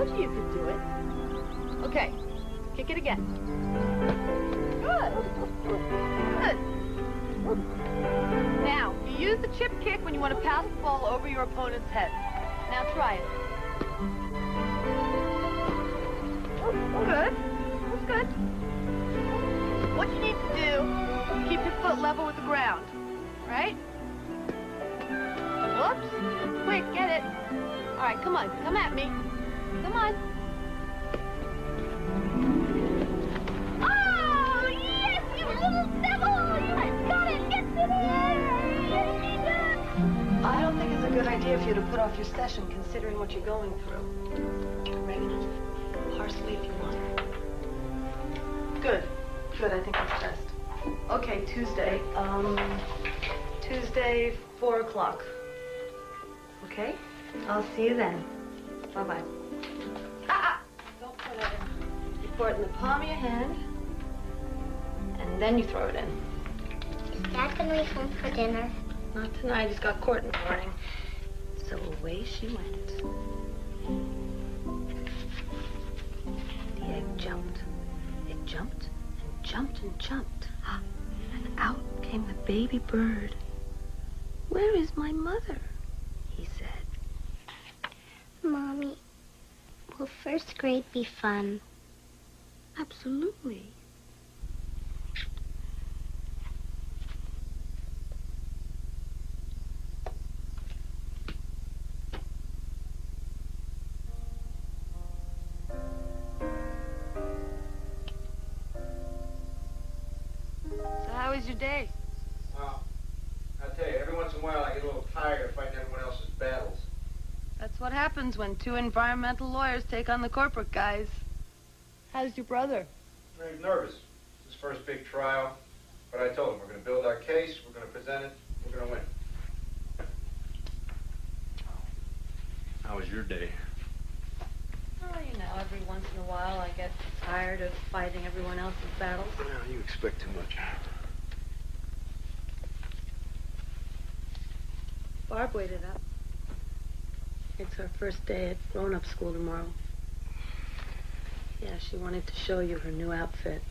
told you you could do it. Okay, kick it again. Good. Good. Now, you use the chip kick when you want to pass the ball over your opponent's head. Now try it. Good. That's good. What you need to do, keep your foot level with the ground, right? Whoops. Quick, get it. All right, come on. Come at me. Come on. Oh, yes, you little devil! You got it! Get to the air! Yes, you did! I don't think it's a good idea for you to put off your session, considering what you're going through. Oregano, parsley if you want. Good. Good, I think that's best. Okay, Tuesday. Tuesday, 4 o'clock. Okay? I'll see you then. Bye-bye. Don't put it in. You pour it in the palm of your hand, and then you throw it in. Is Dad gonna be home for dinner? Not tonight. He's got court in the morning. So away she went. The egg jumped. It jumped and jumped and jumped. And out came the baby bird. "Where is my mother?" he said. Mommy, will first grade be fun? Absolutely. So how was your day? Well, I'll tell you, every once in a while I get a little tired of fighting everyone else's battles. That's what happens when two environmental lawyers take on the corporate guys. How's your brother? He's nervous. It's his first big trial. But I told him we're going to build our case, we're going to present it, we're going to win. How was your day? Oh, you know, every once in a while I get tired of fighting everyone else's battles. Well, you expect too much. Barb waited up. It's her first day at grown-up school tomorrow. Yeah, she wanted to show you her new outfit.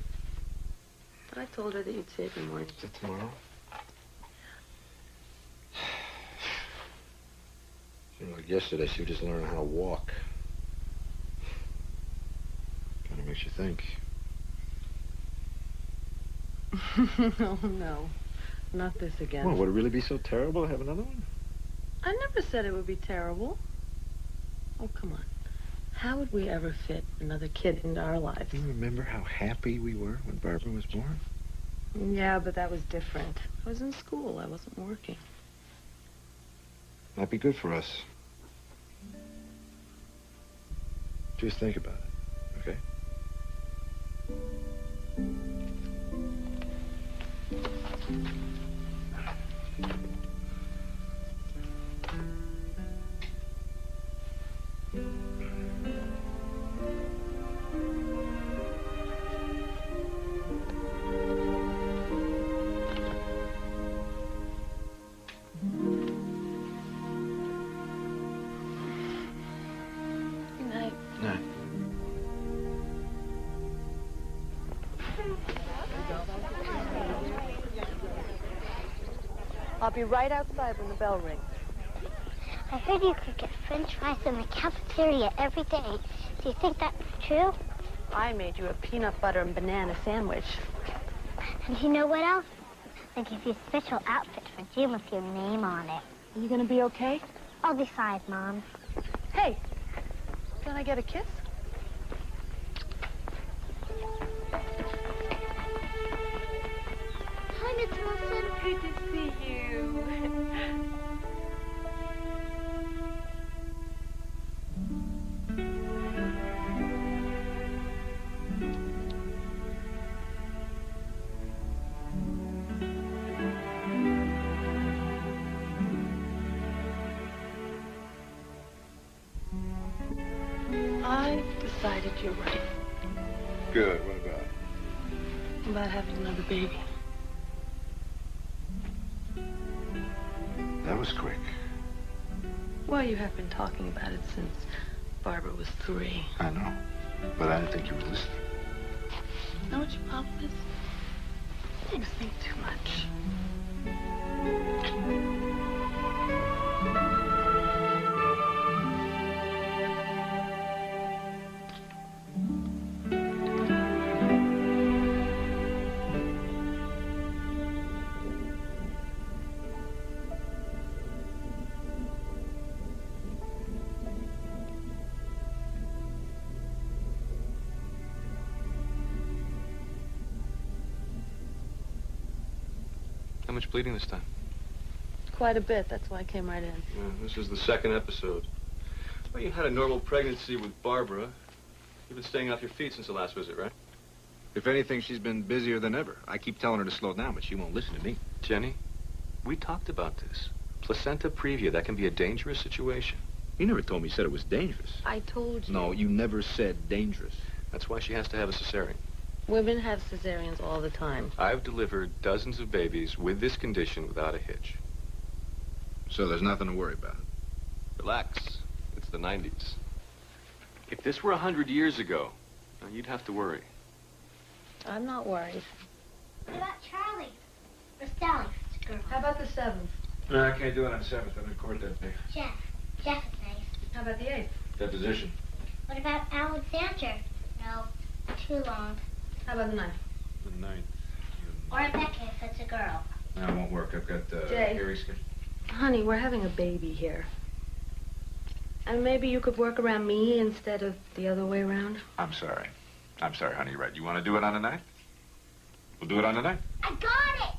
But I told her that you'd see it in the morning. Is it tomorrow? You know, like yesterday, she was just learning how to walk. Kind of makes you think. Oh, no. Not this again. Well, would it really be so terrible to have another one? I never said it would be terrible. Oh, come on. How would we ever fit another kid into our lives? Do you remember how happy we were when Barbara was born? Yeah, but that was different. I was in school. I wasn't working. Might be good for us. Just think about it, okay? I'll be right outside when the bell rings. I heard you could get French fries in the cafeteria every day. Do you think that's true? I made you a peanut butter and banana sandwich. And you know what else? They give you a special outfit for gym with your name on it. Are you gonna be okay? I'll decide, Mom. Hey, can I get a kiss? Hi, Miss Wilson. Good to see you. I decided you're right Good. What about? about having another baby. That was quick. Well, you have been talking about it since Barbara was 3. I know, but I didn't think you were listening. Know what your problem is? You think too much. How much bleeding this time? Quite a bit. That's why I came right in. Yeah, this is the 2nd episode. Well, you had a normal pregnancy with Barbara. You've been staying off your feet since the last visit, right? If anything, she's been busier than ever. I keep telling her to slow down, but she won't listen to me. Jenny, we talked about this. Placenta previa, that can be a dangerous situation. You never told me you said it was dangerous. I told you. No, you never said dangerous. That's why she has to have a cesarean. Women have cesareans all the time. I've delivered dozens of babies with this condition without a hitch. So there's nothing to worry about. Relax. It's the 90s. If this were 100 years ago, you'd have to worry. I'm not worried. What about Charlie? Or Sally? It's a girl. How about the 7th? No, I can't do it on the 7th. I'm in court that day. Jeff. Jeff is nice. How about the 8th? Deposition. What about Alexander? No, too long. How about the 9th? The 9th. Or Rebecca if it's a girl. No, it won't work. I've got Jay. hairy skin. Honey, we're having a baby here. And maybe you could work around me instead of the other way around. I'm sorry. I'm sorry, honey. Right. You want to do it on the 9th? We'll do it on the 9th. I got it!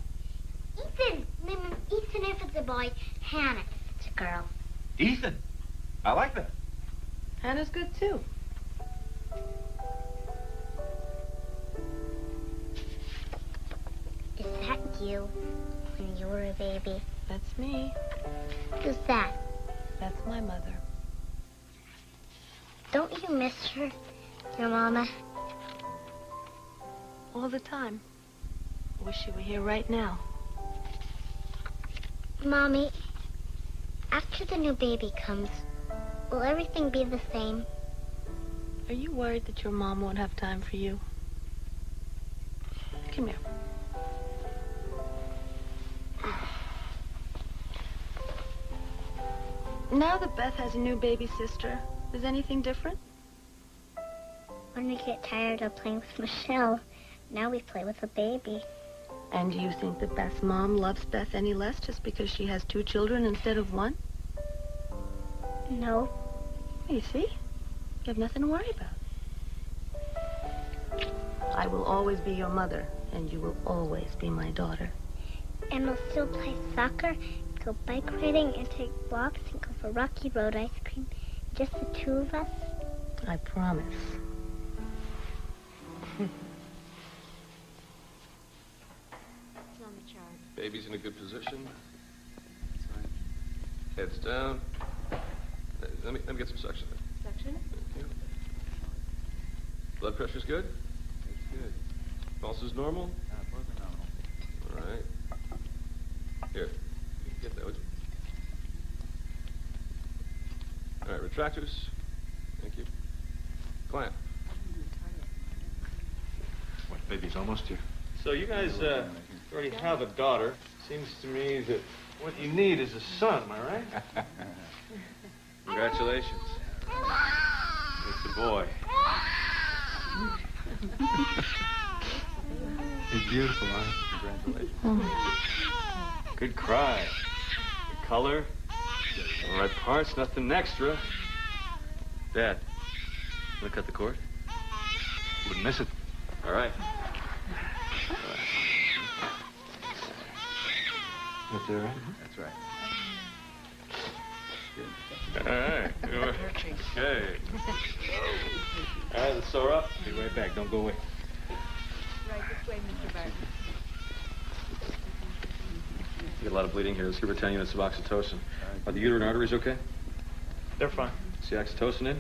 Ethan. Name him Ethan if it's a boy. Hannah if it's a girl. Ethan. I like that. Hannah's good, too. Is that you when you were a baby? That's me. Who's that? That's my mother. Don't you miss her, your mama? All the time. I wish she were here right now. Mommy, after the new baby comes, will everything be the same? Are you worried that your mom won't have time for you? Come here. Now that Beth has a new baby sister, is anything different? When we get tired of playing with Michelle, now we play with a baby. And do you think that Beth's mom loves Beth any less just because she has 2 children instead of 1? No. You see? You have nothing to worry about. I will always be your mother, and you will always be my daughter. And we'll still play soccer, go bike riding, and take walks, and go for Rocky Road ice cream. Just the 2 of us. I promise. Baby's in a good position. Head's down. Let me get some suction there. Suction? Thank you. Blood pressure's good? It's good. Pulse is normal? Both are normal. All right. Here. Get that, would you? All right, retractors. Thank you. Clamp. What, baby's almost here? So you guys already have a daughter. Seems to me that what you need is a son, am I right? Congratulations. It's a boy. He's beautiful, huh? Congratulations. Good cry. Good color. All right parts, nothing extra. Dad, wanna cut the cord? Wouldn't miss it. All right. That's all right? That's right. All right. Okay. All right, let's sew her up. Be right back. Don't go away. Right this way, Mr. Barton. You got a lot of bleeding here. Let's give her 10 units of oxytocin. Are the uterine arteries okay? They're fine. See oxytocin in?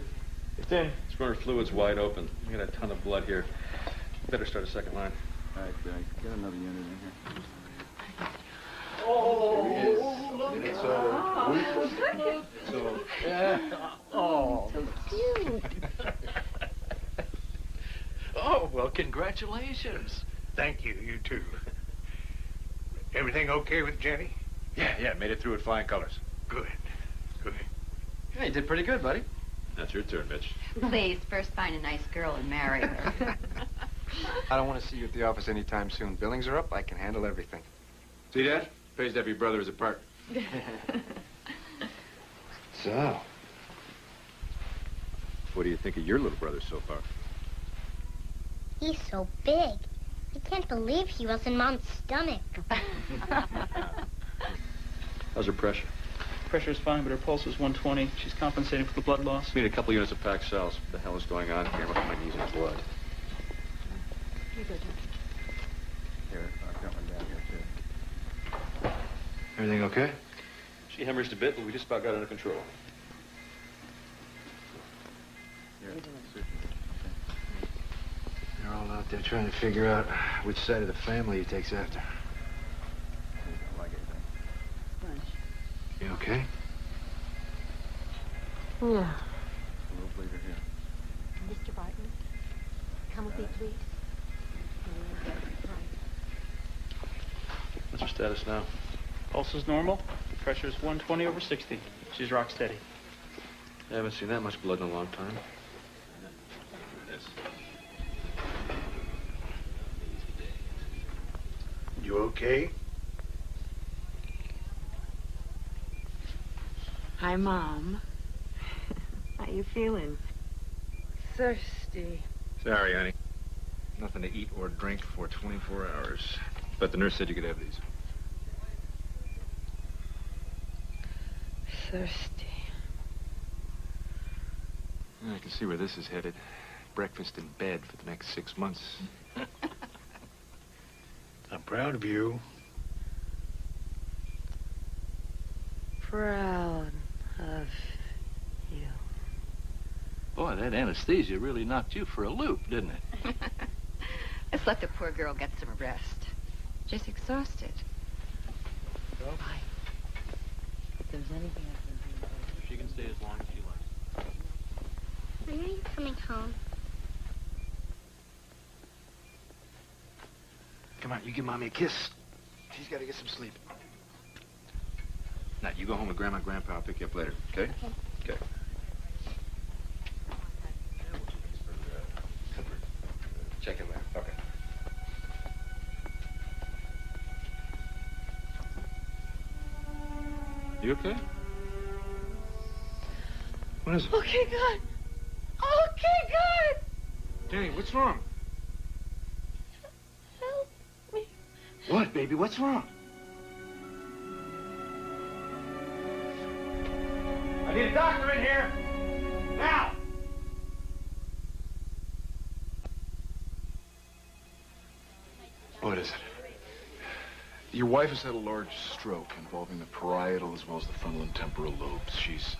It's in. Let's run her fluids wide open. We got a ton of blood here. Better start a second line. All right, get another unit in here. Oh! Oh. So cute. Oh, well, congratulations. Thank you, you too. Everything okay with Jenny? Yeah, made it through with flying colors. Good, good. Yeah, you did pretty good, buddy. That's your turn, Mitch. Please, first find a nice girl and marry her. I don't want to see you at the office anytime soon. Billings are up. I can handle everything. See that? Pays to have your brother as a partner. So, what do you think of your little brother so far? He's so big. I can't believe he was in Mom's stomach. How's her pressure? Pressure's fine, but her pulse is 120. She's compensating for the blood loss. Need a couple units of packed cells. What the hell is going on here? I'm up to my knees in blood. You go, Doctor. Here, I've got one down here, too. Everything okay? She hemorrhaged a bit, but we just about got it under control. They're all out there trying to figure out which side of the family he takes after. You okay? Yeah. A little bleeder here. Mr. Barton, come with me, please. What's her status now? Pulse is normal. Pressure's 120/60. She's rock steady. I haven't seen that much blood in a long time. You okay? Hi, Mom. How you feeling? Thirsty. Sorry, honey. Nothing to eat or drink for 24 hours. But the nurse said you could have these. Thirsty. I can see where this is headed. Breakfast in bed for the next 6 months. I'm proud of you. Proud of you. Boy, that anesthesia really knocked you for a loop, didn't it? Let's let the poor girl get some rest. She's exhausted. Bye. If there's anything I can do. She can stay as long as she likes. When are you coming home? Come on, you give Mommy a kiss. She's got to get some sleep. Now, you go home with Grandma and Grandpa. I'll pick you up later, okay? Okay. Check in later. Okay. You okay? What is it? Okay, good. Okay, good. Jenny, what's wrong? Help me. What, baby? What's wrong? I need a doctor in here. Now! What is it? Your wife has had a large stroke involving the parietal as well as the frontal and temporal lobes. She's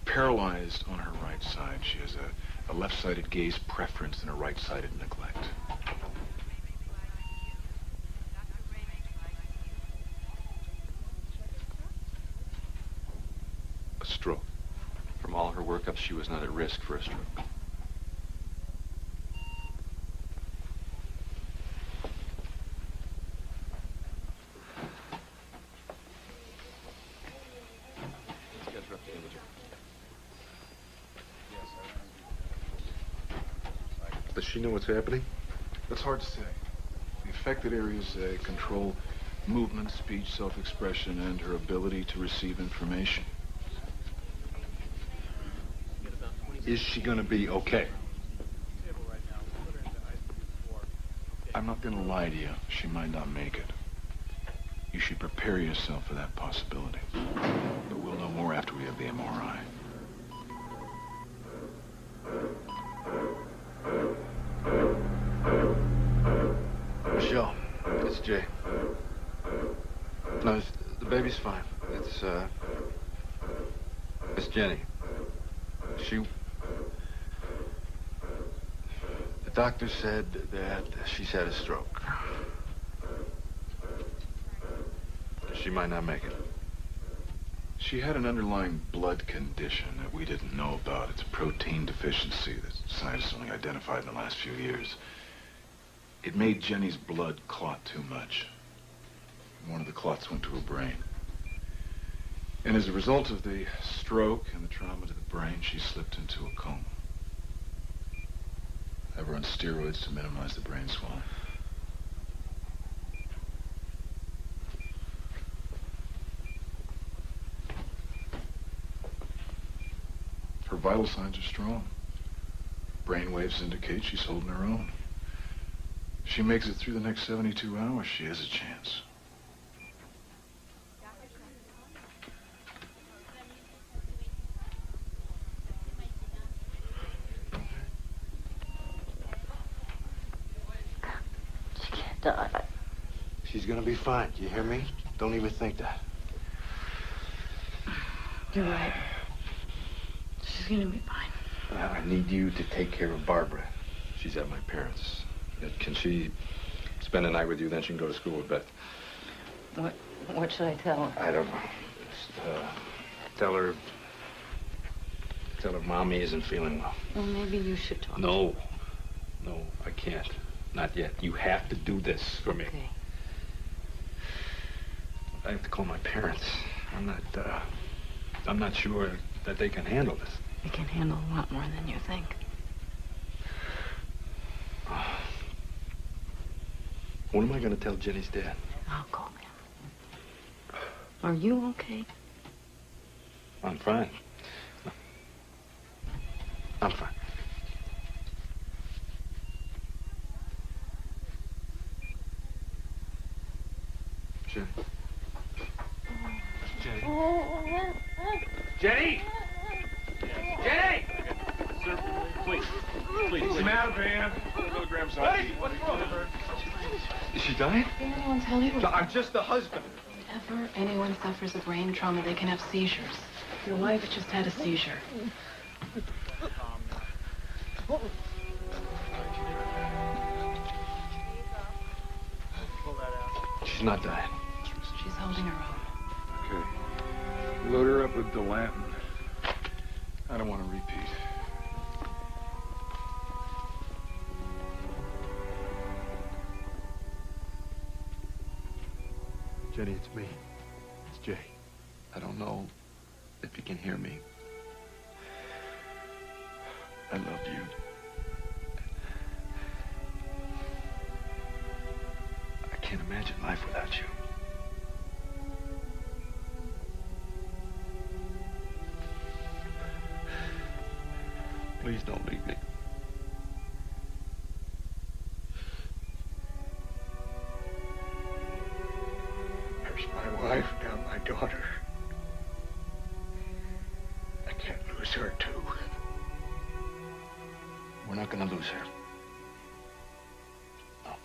paralyzed on her right side. She has a left-sided gaze preference and a right-sided neglect. A stroke. From all her workups, she was not at risk for a stroke. These guys are up to imaging. Does she know what's happening? That's hard to say. The affected areas control movement, speech, self-expression, and her ability to receive information. Is she going to be okay? I'm not going to lie to you. She might not make it. You should prepare yourself for that possibility. But we'll know more after we have the MRI. Michelle, it's Jay. No, the baby's fine. It's Jenny. The doctor said that she's had a stroke. She might not make it. She had an underlying blood condition that we didn't know about. It's a protein deficiency that scientists only identified in the last few years. It made Jenny's blood clot too much. One of the clots went to her brain. And as a result of the stroke and the trauma to the brain, she slipped into a coma. I have her on steroids to minimize the brain swelling. Her vital signs are strong. Brain waves indicate she's holding her own. If she makes it through the next 72 hours, she has a chance. She can't die. She's gonna be fine. You hear me? Don't even think that. You're right. She's gonna be fine. I need you to take care of Barbara. She's at my parents'. Can she spend the night with you, then she can go to school with Beth? What should I tell her? I don't know. Just, tell her Mommy isn't feeling well. Well, maybe you should talk to her. No, I can't. Not yet. You have to do this for me. Okay. I have to call my parents. I'm not sure that they can handle this. They can handle a lot more than you think. What am I going to tell Jenny's dad? I'll call him. Are you okay? I'm fine. I'm fine. Jenny. Jenny! Jenny! Sir, please. What's the matter, man? Milligrams on. What's wrong? Is she dying? Did anyone tell you? No, I'm just the husband. Whenever anyone suffers a brain trauma, they can have seizures. Your wife just had a seizure. She's not dying. She's holding her own. Okay. Load her up with Dilantin. I don't want to repeat. Jenny, it's me. It's Jay. I don't know if you can hear me. I love you. I can't imagine life without you. Please don't leave me. There's my wife, now my daughter. I can't lose her, too. We're not gonna lose her. No.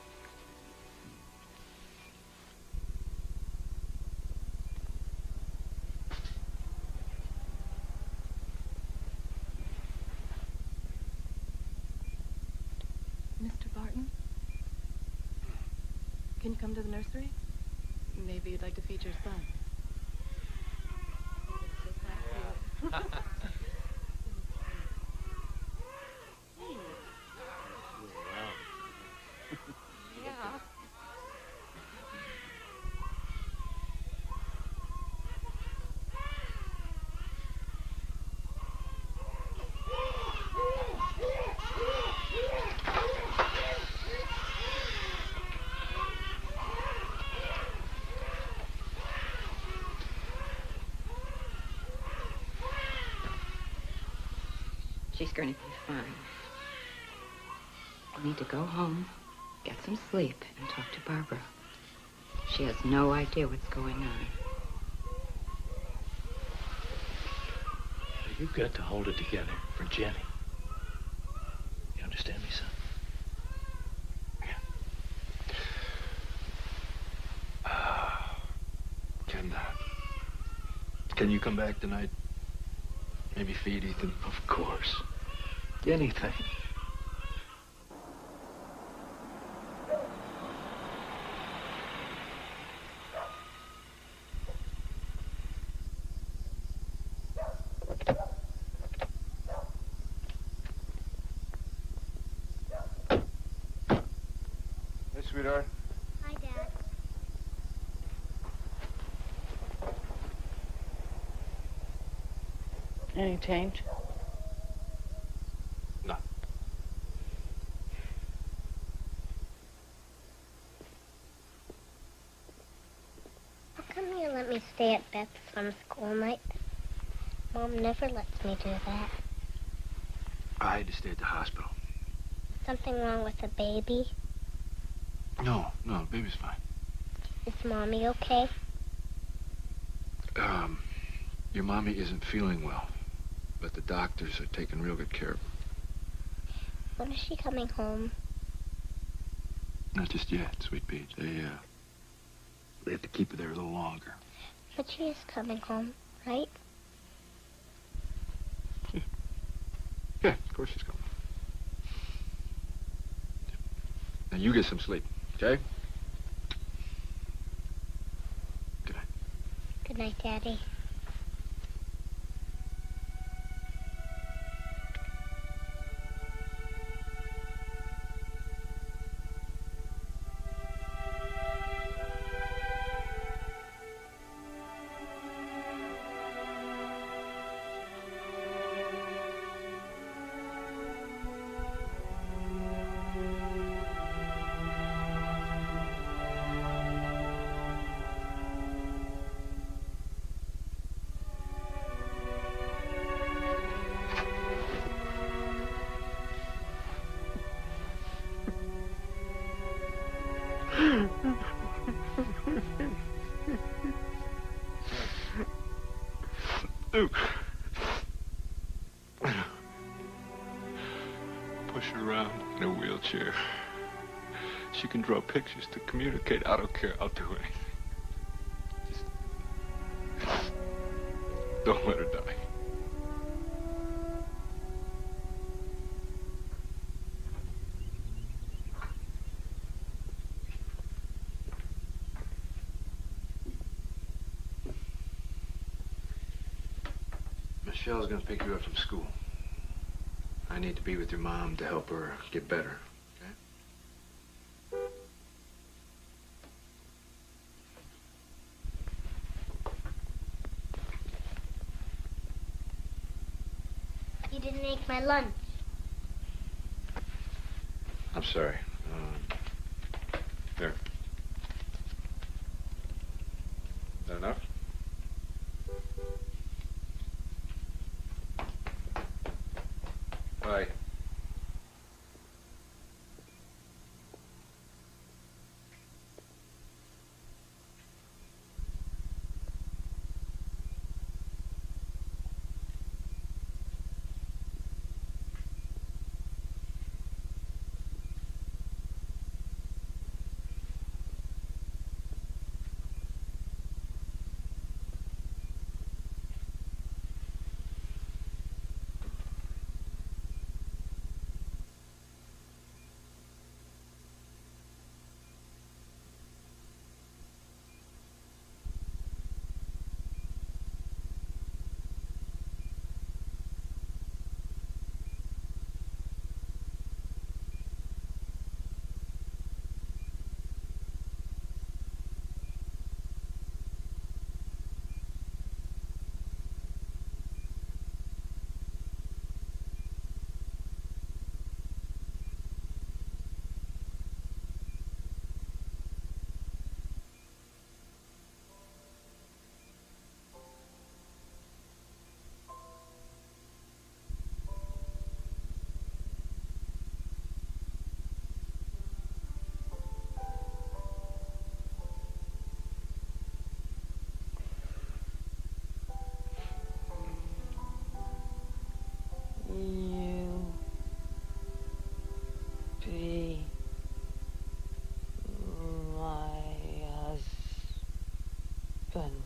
Mr. Barton? Can you come to the nursery? Maybe you'd like to feed your son. Yeah. She's going to be fine. You need to go home, get some sleep, and talk to Barbara. She has no idea what's going on. You've got to hold it together for Jenny. You understand me, son? Can you come back tonight? Maybe feed Ethan? Of course. Anything. sweetheart. Hi, Dad. Any change? No. How come you let me stay at Beth's on school night? Mom never lets me do that. I had to stay at the hospital. Something wrong with the baby? No, the baby's fine. Is Mommy okay? Your mommy isn't feeling well, but the doctors are taking real good care of her. When is she coming home? Not just yet, Sweet Peach. They have to keep her there a little longer. But she is coming home, right? Yeah, of course she's coming. Now you get some sleep, okay? Good night. Good night, Daddy. Push her around in a wheelchair. She can draw pictures to communicate. I don't care. I'll do anything. Just don't let her die. Michelle's gonna pick you up from school. I need to be with your mom to help her get better, okay? You didn't make my lunch. I'm sorry. There. Is that enough? Bye. You be my husband.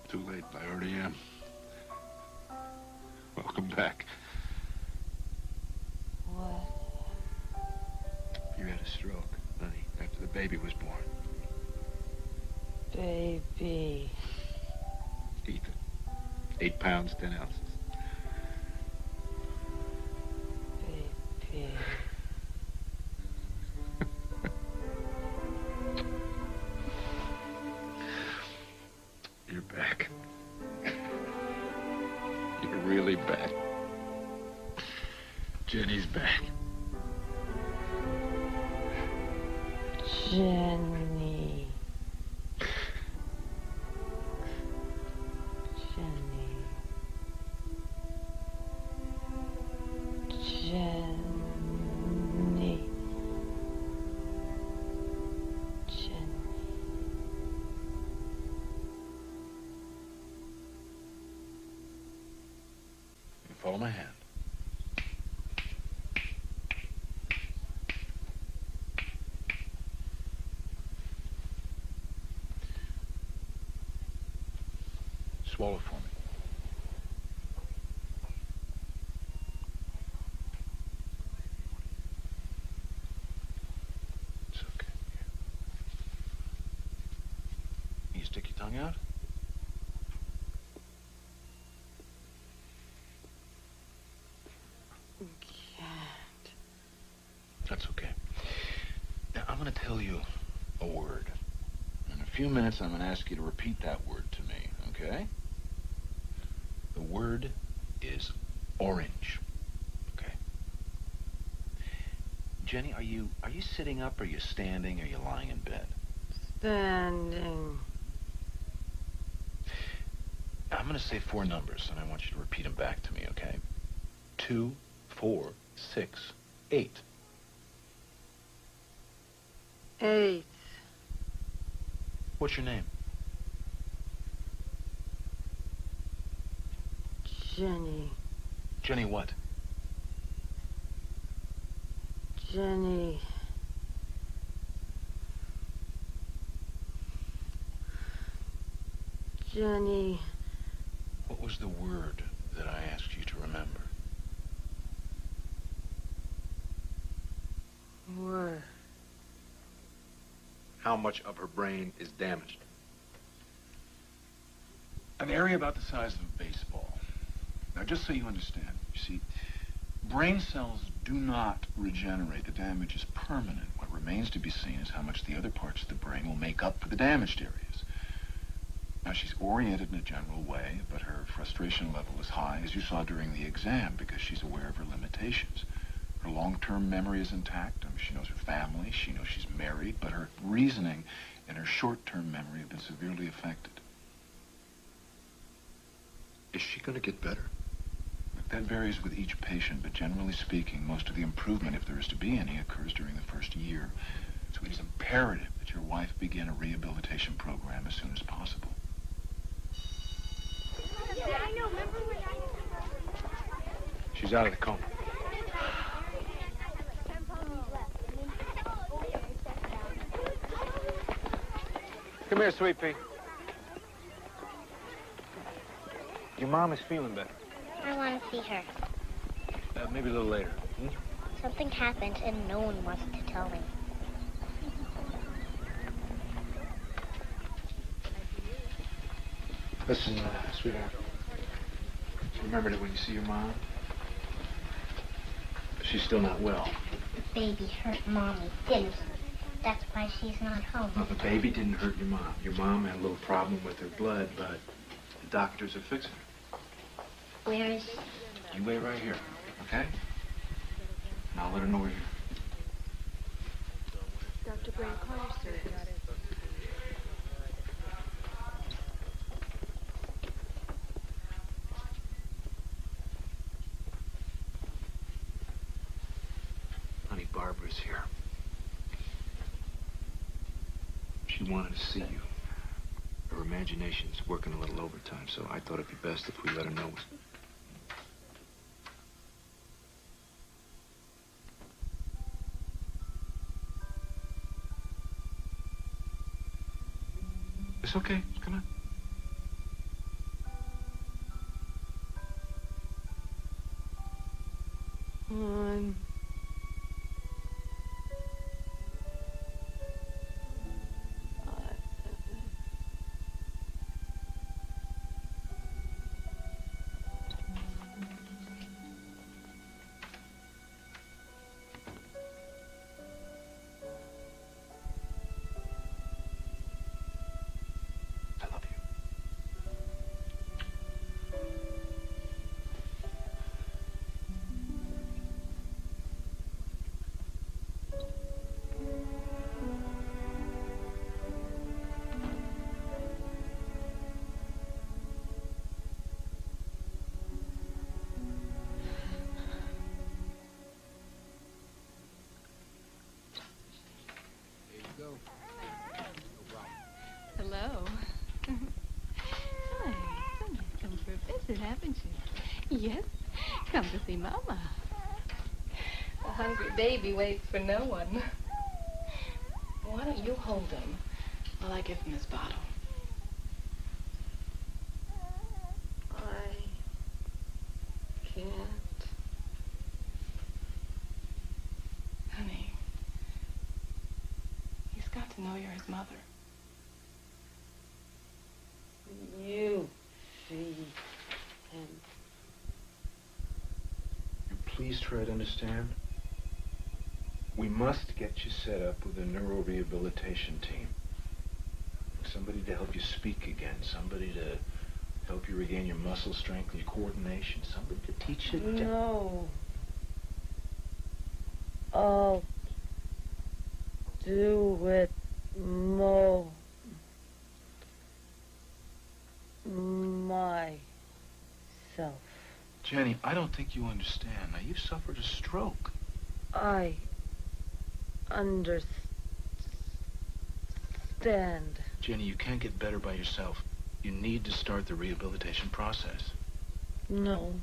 Too late. I already am. Welcome back. What? You had a stroke, honey, after the baby was born. Baby. Ethan. 8 pounds, 10 ounces. V. You're back. You're really back. Jenny's back. Jenny. Jenny. Jenny. Jenny. Follow my hand. Swallow for me. It's okay. Can you stick your tongue out? Can't. That's okay. Now, I'm going to tell you a word. In a few minutes, I'm going to ask you to repeat that word to me, okay? The word is orange. Okay? Jenny, are you sitting up, or are you standing, or are you lying in bed? Standing. I'm going to say 4 numbers, and I want you to repeat them back to me, okay? 2, 4, 6, 8. 8. What's your name? Jenny. Jenny what? Jenny. Jenny. What was the word that I asked you to remember? Word. How much of her brain is damaged? An area about the size of a baseball. Now, just so you understand, you see, brain cells do not regenerate. The damage is permanent. What remains to be seen is how much the other parts of the brain will make up for the damaged areas. Now, she's oriented in a general way, but her frustration level is high, as you saw during the exam, because she's aware of her limitations. Her long-term memory is intact. I mean, she knows her family. She knows she's married, but her reasoning and her short-term memory have been severely affected. Is she going to get better? That varies with each patient, but generally speaking, most of the improvement, if there is to be any, occurs during the first year. So it is imperative that your wife begin a rehabilitation program as soon as possible. She's out of the coma. Come here, sweet pea. Your mom is feeling better. I want to see her. Maybe a little later. Something happened and no one wants to tell me. Listen, sweetheart. Remember that when you see your mom, she's still not well. The baby hurt Mommy, didn't he? That's why she's not home. Well, the baby didn't hurt your mom. Your mom had a little problem with her blood, but the doctors are fixing her. Where is she? You wait right here, okay? And I'll let her know we're here. Dr. Brand Carter, sir. Honey, Barbara's here. She wanted to see you. Her imagination's working a little overtime, so I thought it'd be best if we let her know. It's okay. Come on. One. it, haven't you? Yes. Come to see Mama. A hungry baby waits for no one. Why don't you hold him while I give him his bottle? I can't. Honey, he's got to know you're his mother. You feed him. You please try to understand. We must get you set up with a neurorehabilitation team. Somebody to help you speak again. Somebody to help you regain your muscle strength and your coordination. Somebody to teach you. No. I'll do it myself. Jenny, I don't think you understand. Now, you've suffered a stroke. I understand. Jenny, you can't get better by yourself. You need to start the rehabilitation process. No.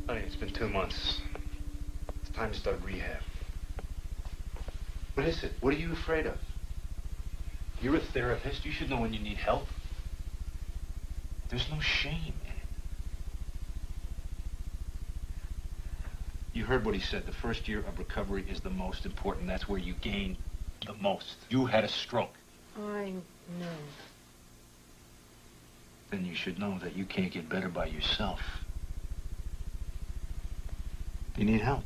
Honey, it's been 2 months. It's time to start rehab. What is it? What are you afraid of? You're a therapist. You should know when you need help. There's no shame in it. You heard what he said. The first year of recovery is the most important. That's where you gain the most. You had a stroke. I know. Then you should know that you can't get better by yourself. You need help.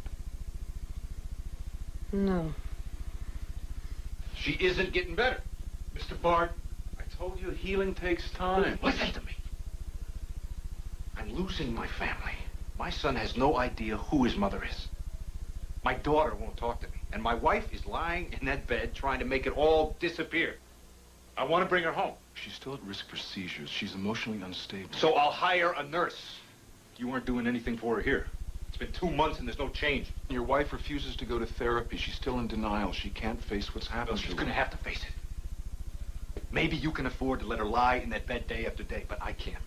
No. She isn't getting better. Mr. Bart, I told you healing takes time. listen to me. I'm losing my family. My son has no idea who his mother is. My daughter won't talk to me. And my wife is lying in that bed trying to make it all disappear. I want to bring her home. She's still at risk for seizures. She's emotionally unstable. So I'll hire a nurse. You aren't doing anything for her here. It's been 2 months and there's no change. Your wife refuses to go to therapy. She's still in denial. She can't face what's happened Well, to she's her. going to have to face it. Maybe you can afford to let her lie in that bed day after day, but I can't.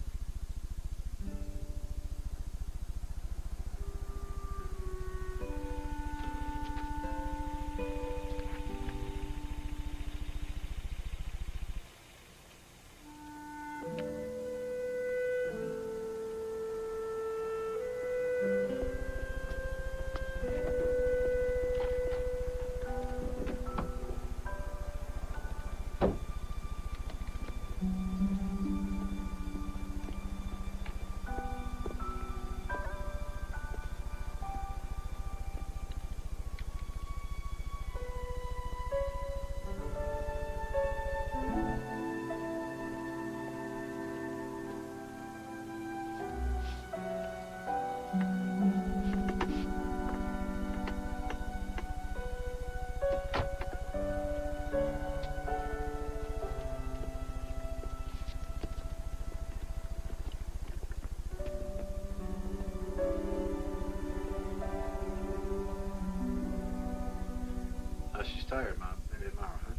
tired, Mom. Maybe tomorrow, huh?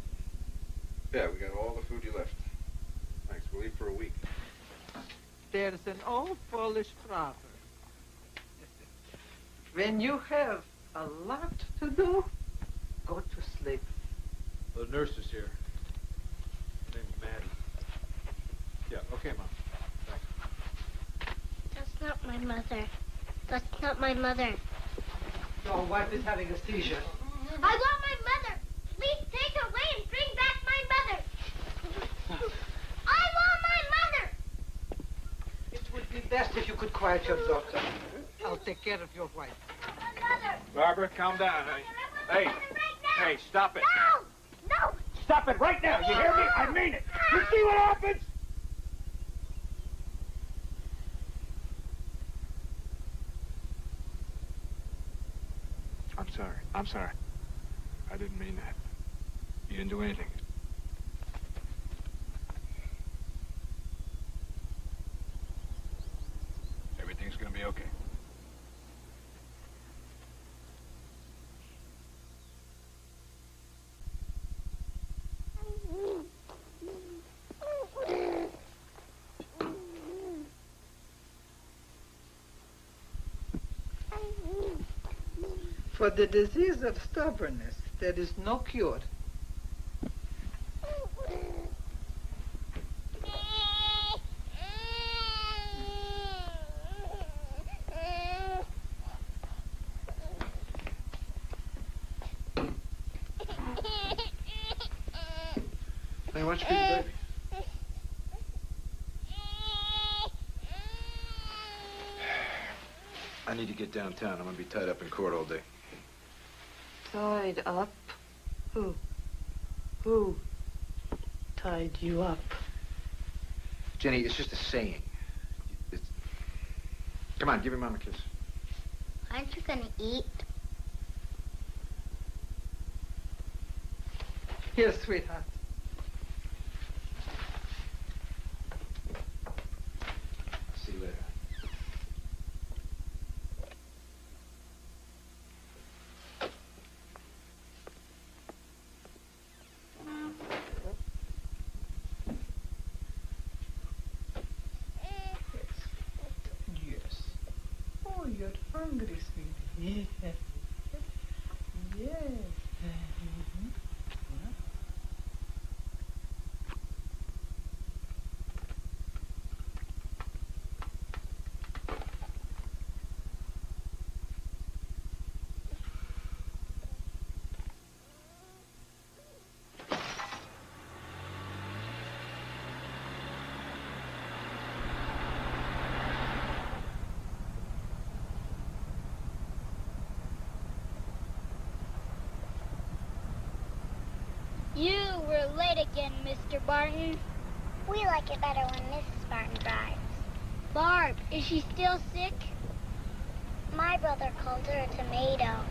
Yeah, we got all the food you left. Thanks. We'll eat for a week. There's an old Polish proverb. When you have a lot to do, go to sleep. The nurse is here. Her name's Maddie. Yeah, okay, Mom. Thanks. That's not my mother. That's not my mother. Your wife is having a seizure. I want my mother. Please take her away and bring back my mother. I want my mother. It would be best if you could quiet your daughter. I'll take care of your wife. Barbara, calm down. Hey, hey, stop it. No! No! Stop it right now. You hear me? I mean it. You see what happens? I'm sorry. I'm sorry. I didn't mean that. You didn't do anything. Everything's gonna be okay. For the disease of stubbornness, there is no cure. Hey, why don't you feed the baby? I need to get downtown. I'm gonna be tied up in court all day. Tied up? Who? Who tied you up? Jenny, it's just a saying. Come on, give your mom a kiss. Aren't you gonna eat? Here, sweetheart. See you later. Yes. Oh, you're hungry, sweetie. Yes. Yes. Mhm. You were late again, Mr. Barton. We like it better when Mrs. Barton drives. Barb, is she still sick? My brother called her a tomato.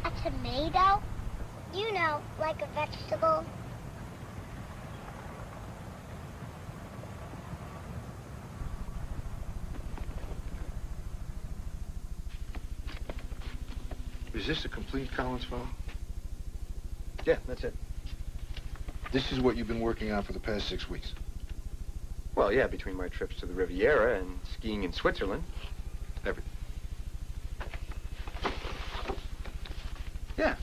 A tomato? You know, like a vegetable. Is this a complete Collins file? Yeah, that's it. This is what you've been working on for the past 6 weeks. Well, yeah, between my trips to the Riviera and skiing in Switzerland. Everything. Yeah.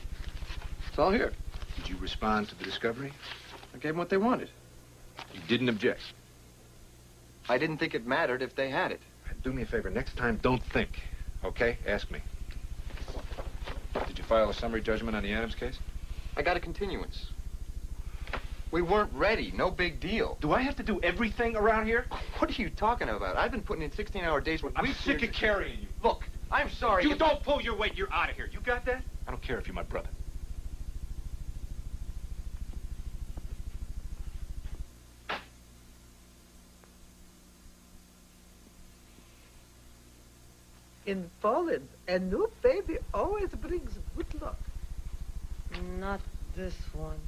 It's all here. Did you respond to the discovery? I gave them what they wanted. You didn't object. I didn't think it mattered if they had it. Do me a favor. Next time, don't think. Okay? Ask me. Did you file a summary judgment on the Adams case? I got a continuance. We weren't ready. No big deal. Do I have to do everything around here? What are you talking about? I've been putting in 16-hour days with I'm weeks sick here of carrying you. Look, I'm sorry. You don't pull your weight, you're out of here. You got that? I don't care if you're my brother. In Poland, a new baby always brings good luck. Not this one.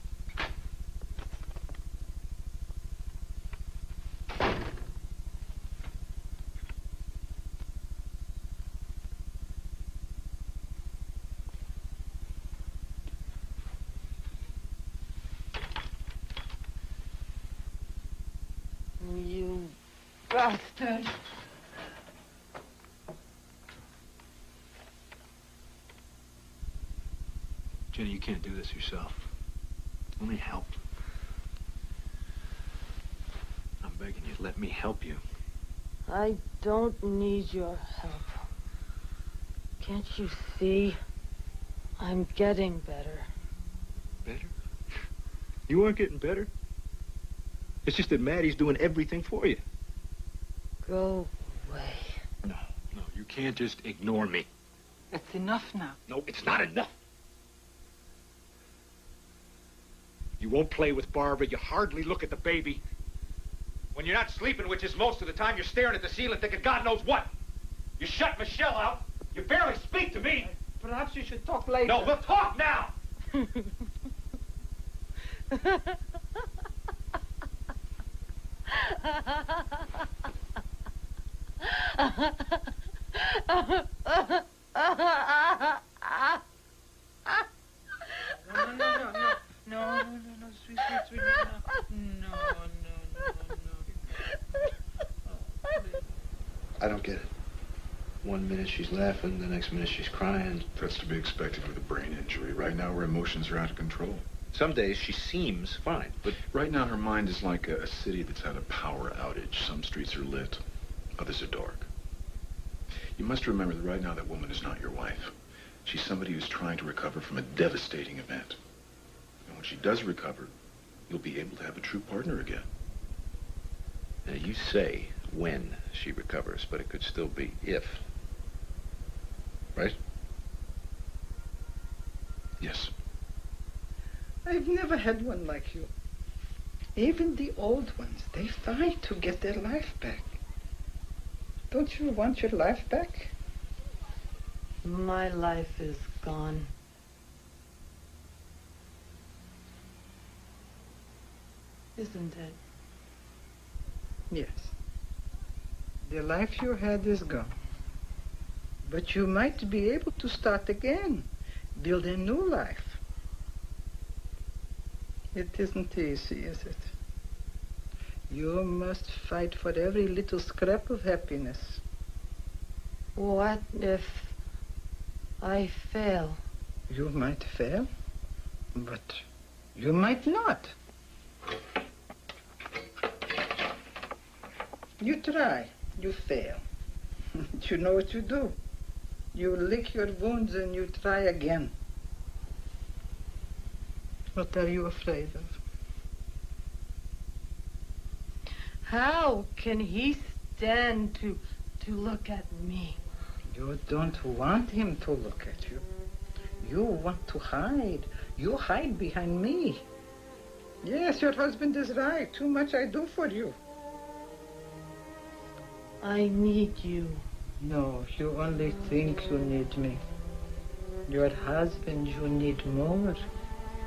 You bastard. Jenny, you can't do this yourself. Let me help. I'm begging you, let me help you. I don't need your help. Can't you see? I'm getting better. Better? You aren't getting better. It's just that Maddie's doing everything for you. Go away. No, you can't just ignore me. It's enough now. No, it's not enough. You won't play with Barbara. You hardly look at the baby. When you're not sleeping, which is most of the time, you're staring at the ceiling thinking God knows what. You shut Michelle out. You barely speak to me. Perhaps you should talk later. No, we'll talk now. No, sweet, no. I don't get it. One minute she's laughing, the next minute she's crying. That's to be expected with a brain injury. Right now, her emotions are out of control. Some days she seems fine, but Right now, her mind is like a city that's had a power outage. Some streets are lit, others are dark. You must remember that right now that woman is not your wife. She's somebody who's trying to recover from a devastating event. And when she does recover, you'll be able to have a true partner again. now you say when she recovers, but it could still be if. Right? Yes. I've never had one like you. Even the old ones, they fight to get their life back. Don't you want your life back? My life is gone. Isn't it? Yes. The life you had is gone. But you might be able to start again, build a new life. It isn't easy, is it? You must fight for every little scrap of happiness. What if I fail? You might fail, but you might not. You try, you fail. You know what you do. You lick your wounds and you try again. What are you afraid of? How can he stand to look at me? You don't want him to look at you. You want to hide. You hide behind me. Yes, your husband is right. Too much I do for you. I need you. No, you only think you need me. Your husband you need more.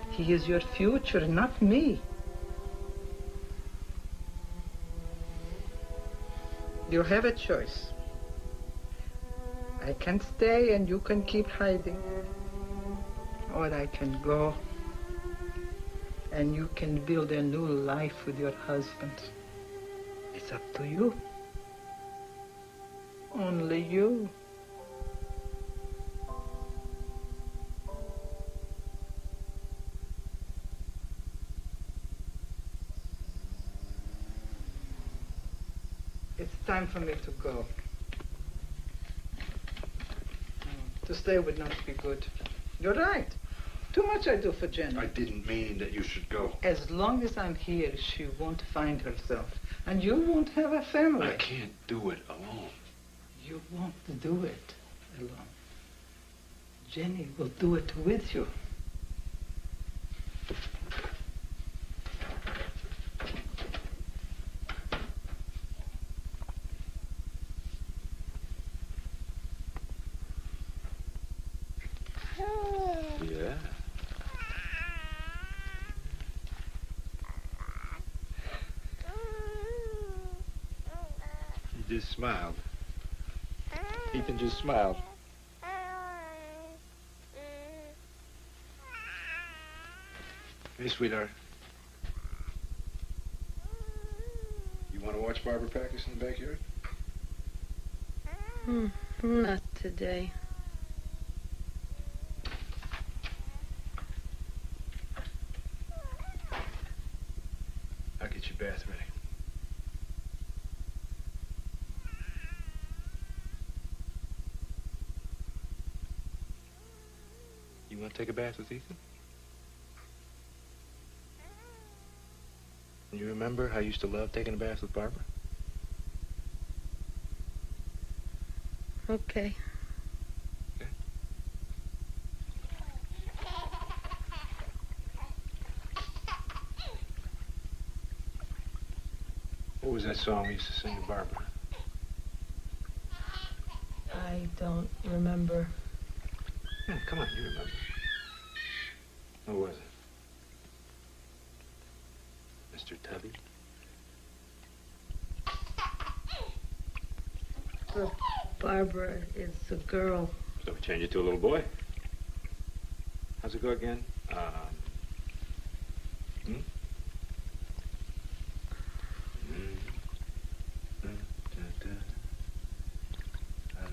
He is your future, not me. You have a choice. I can stay and you can keep hiding. Or I can go and you can build a new life with your husband. It's up to you. Only you. It's time for me to go. To stay would not be good. You're right. Too much I do for Jenny. I didn't mean that you should go. As long as I'm here, she won't find herself. And you won't have a family. I can't do it alone. You won't do it alone. Jenny will do it with you. Yeah. He just smiled. Ethan just smiled. Hey, sweetheart. You want to watch Barbara practice in the backyard? Not today. I'll get your bath ready. You want to take a bath with Ethan? You remember how you used to love taking a bath with Barbara? Okay. What was that song we used to sing to Barbara? I don't remember. Come on, you remember. What was it? Mr. Tubby? But Barbara is a girl. So we change it to a little boy. How's it go again? I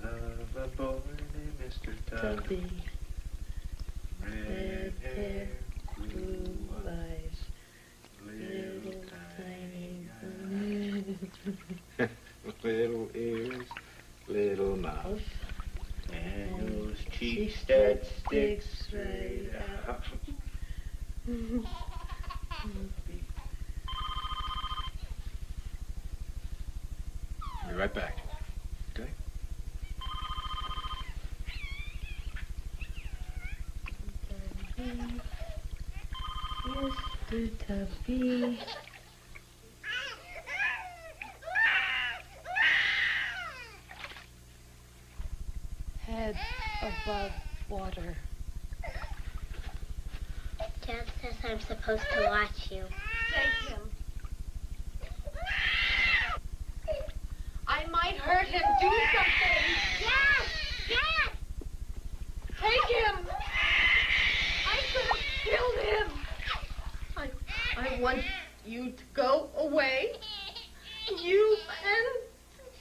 love a boy named Mr. Tubby. Red hair, blue eyes, little tiny Little ears, little mouth. and those cheeks that stick straight out. I'll be right back. Okay? Mr. Tubby. Head above water. Dad says I'm supposed to watch you. Take him. I might hurt him. Do something. Yes! Yes! Take him. I could have killed him. I want you to go away. You and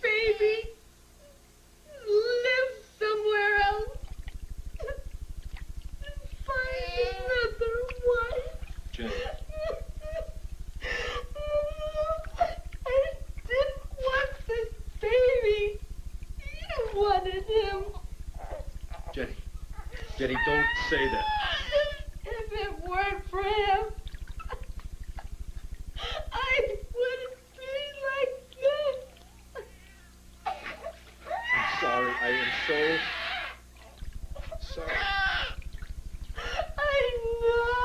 baby live somewhere else. Find another wife. Jenny. I didn't want this baby. You wanted him. Jenny. Jenny, don't say that. If it weren't for him, I wouldn't be like this. I'm sorry. I am so sorry. I know.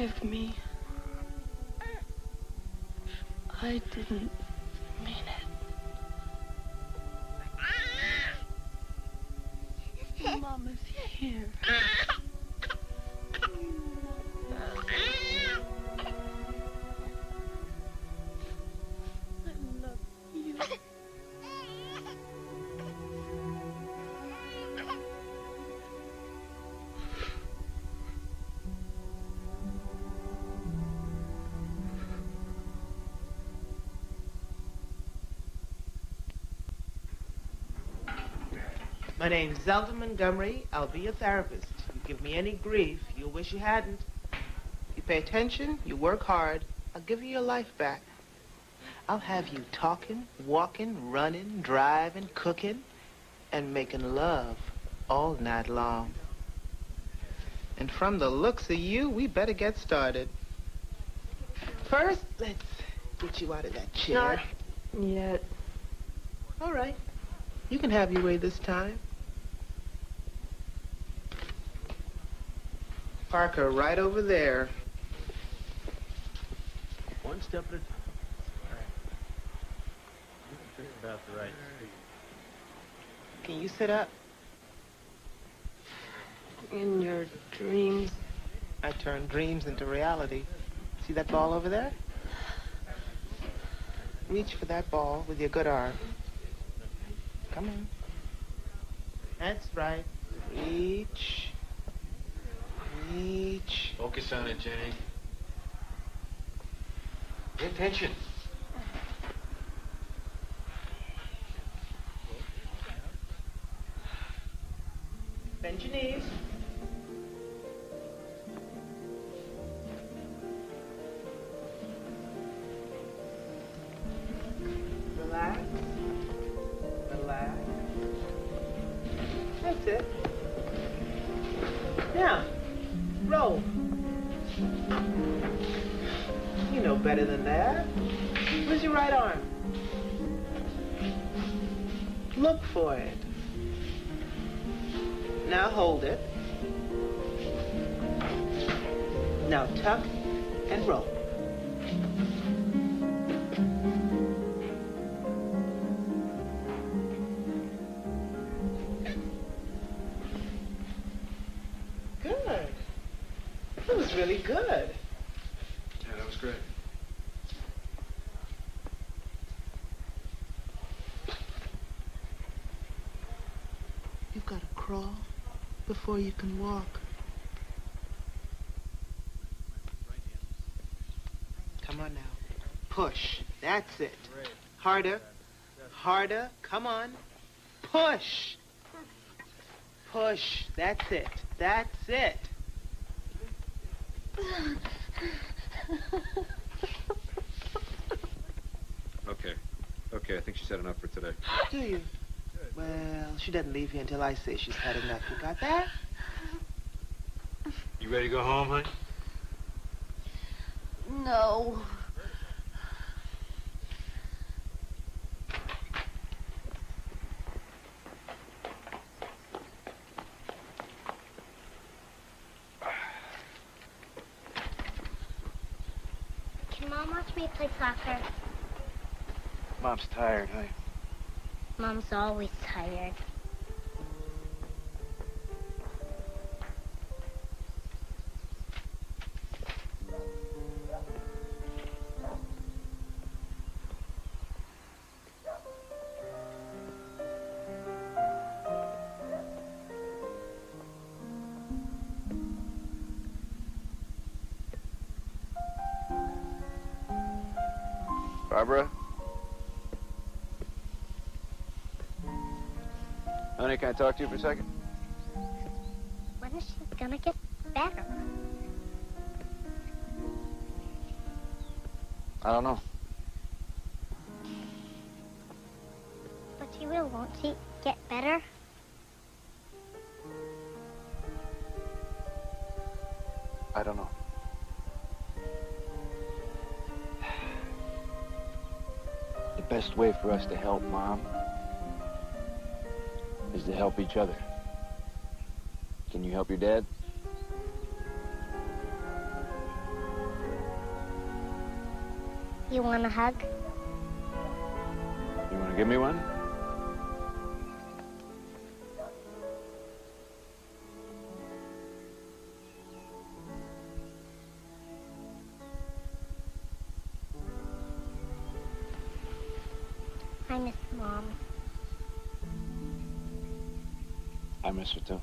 Forgive me. I didn't mean it. Mama's here. I love you. My name's Zelda Montgomery. I'll be your therapist. You give me any grief, you'll wish you hadn't. You pay attention, you work hard, I'll give you your life back. I'll have you talking, walking, running, driving, cooking, and making love all night long. And from the looks of you, we better get started. First, let's get you out of that chair. Not yet. All right. You can have your way this time. Park her right over there. One step at a time. About the right speed. Can you sit up? In your dreams. I turn dreams into reality. See that ball over there? Reach for that ball with your good arm. Come on. That's right. Reach. Reach. Focus on it, Jenny. Pay attention. Bend your knees. Relax. Relax. That's it. Now, roll. You know better than that. Where's your right arm? Look for it. Now hold it. Now tuck and roll. Good. That was really good. Yeah, that was great. You've got to crawl before you can walk. Come on now. Push. That's it. Harder. Harder. Come on. Push. Push. That's it. That's it. Okay. Okay, I think she's had enough for today. Do you? Well, she doesn't leave here until I say she's had enough. You got that? You ready to go home, honey? No. Can Mom watch me play soccer? Mom's tired, honey. Mom's always tired. Barbara? Honey, can I talk to you for a second? When is she gonna get better? I don't know. But she will, won't she? Get better? I don't know. The best way for us to help Mom is to help each other. Can you help your dad? You want a hug? You want to give me one? I miss Mom. I miss her too.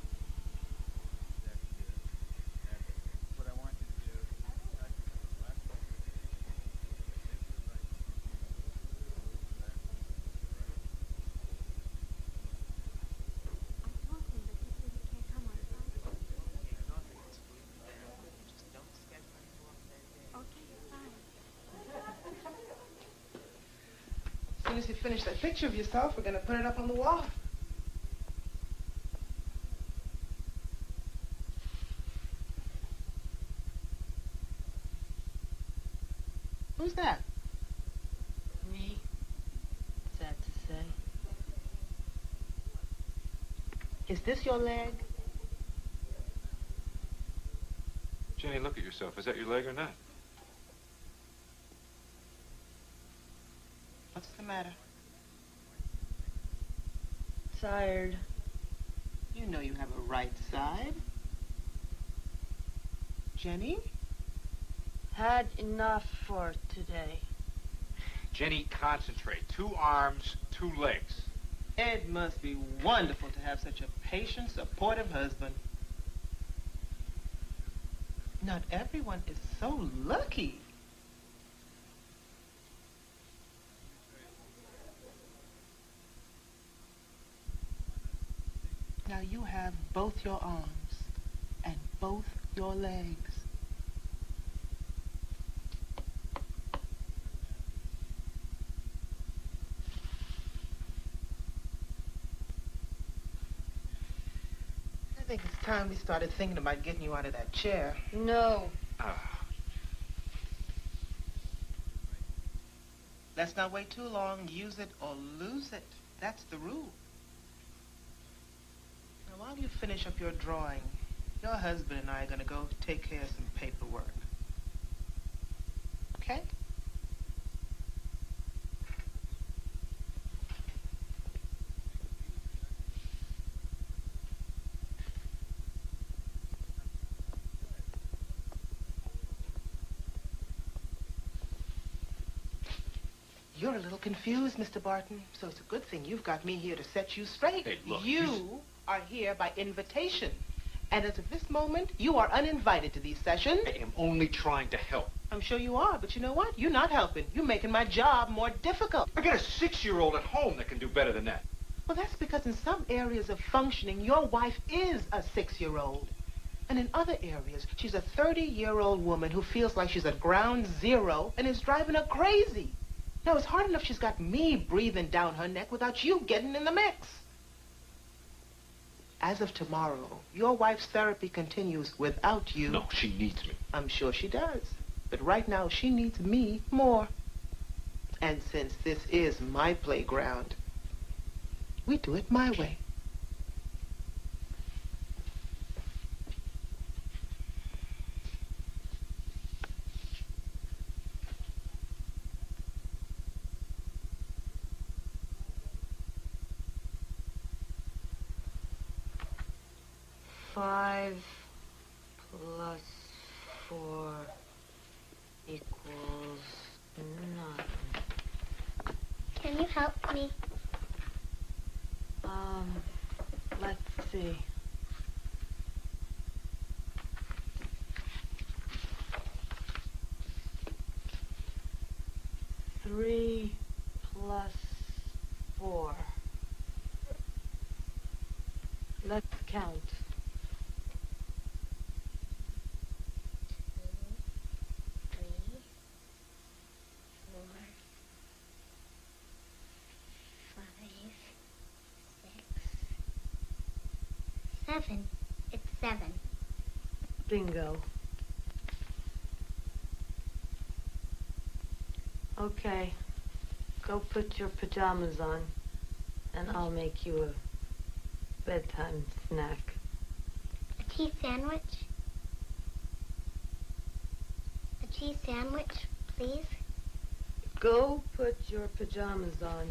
As soon as you finish that picture of yourself, we're gonna put it up on the wall. Who's that? Me. Sad to say. Is this your leg? Jenny, look at yourself. Is that your leg or not? What's the matter? Tired. You know you have a right side. Jenny? Had enough for today. Jenny, concentrate. 2 arms, 2 legs. It must be wonderful to have such a patient, supportive husband. Not everyone is so lucky. Now you have both your arms and both your legs. I think it's time we started thinking about getting you out of that chair. No. Let's not wait too long. Use it or lose it. That's the rule. Now, while you finish up your drawing, your husband and I are going to go take care of some paperwork. Okay? You're a little confused, Mr. Barton, so it's a good thing you've got me here to set you straight. Hey, look, you are here by invitation. And as of this moment, you are uninvited to these sessions. I am only trying to help. I'm sure you are, but you know what? You're not helping. You're making my job more difficult. I got a 6-year-old at home that can do better than that. Well, that's because in some areas of functioning, your wife is a 6-year-old. And in other areas, she's a 30-year-old woman who feels like she's at ground zero and is driving her crazy. Now, it's hard enough she's got me breathing down her neck without you getting in the mix. As of tomorrow, your wife's therapy continues without you. No, she needs me. I'm sure she does. But right now, she needs me more. And since this is my playground, we do it my way. Five plus 4 equals 9. Can you help me? Let's see. Three plus 4. Let's count. 2, 3, 4, 5, 6, 7. It's 7. Bingo. Okay. Go put your pajamas on, and I'll make you a bedtime snack. A cheese sandwich? A cheese sandwich, please? Go put your pajamas on.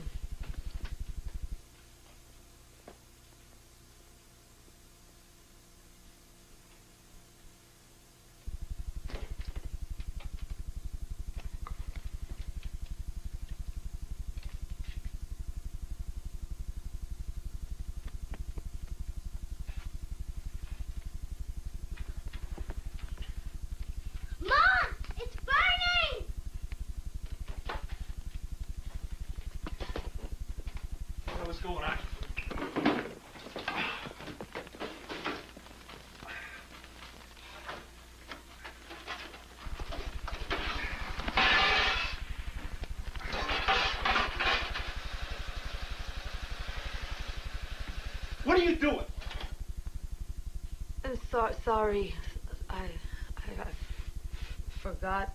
Mom! It's burning! What's going on? What are you doing? I'm sorry. I forgot.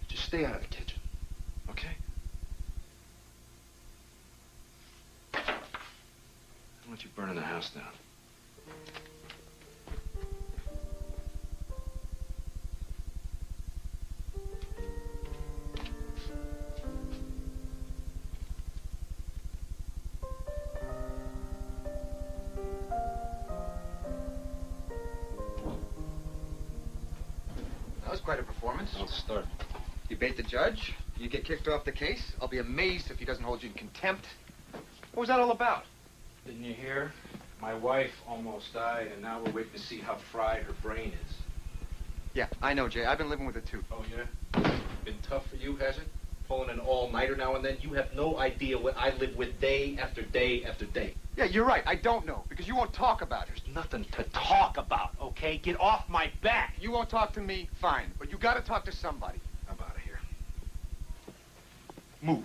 Just stay out of the kitchen, okay? I don't want you burning the house down. That was quite a performance. I'll start. You bait the judge, you get kicked off the case. I'll be amazed if he doesn't hold you in contempt. What was that all about? Didn't you hear? My wife almost died, and now we're waiting to see how fried her brain is. Yeah, I know, Jay. I've been living with it, too. Oh, yeah? Been tough for you, has it? Pulling an all-nighter now and then? You have no idea what I live with day after day after day. Yeah, you're right. I don't know, because you won't talk about it. There's nothing to talk about, okay? Get off my back! You won't talk to me? Fine. But you gotta talk to somebody. I'm out of here. Move.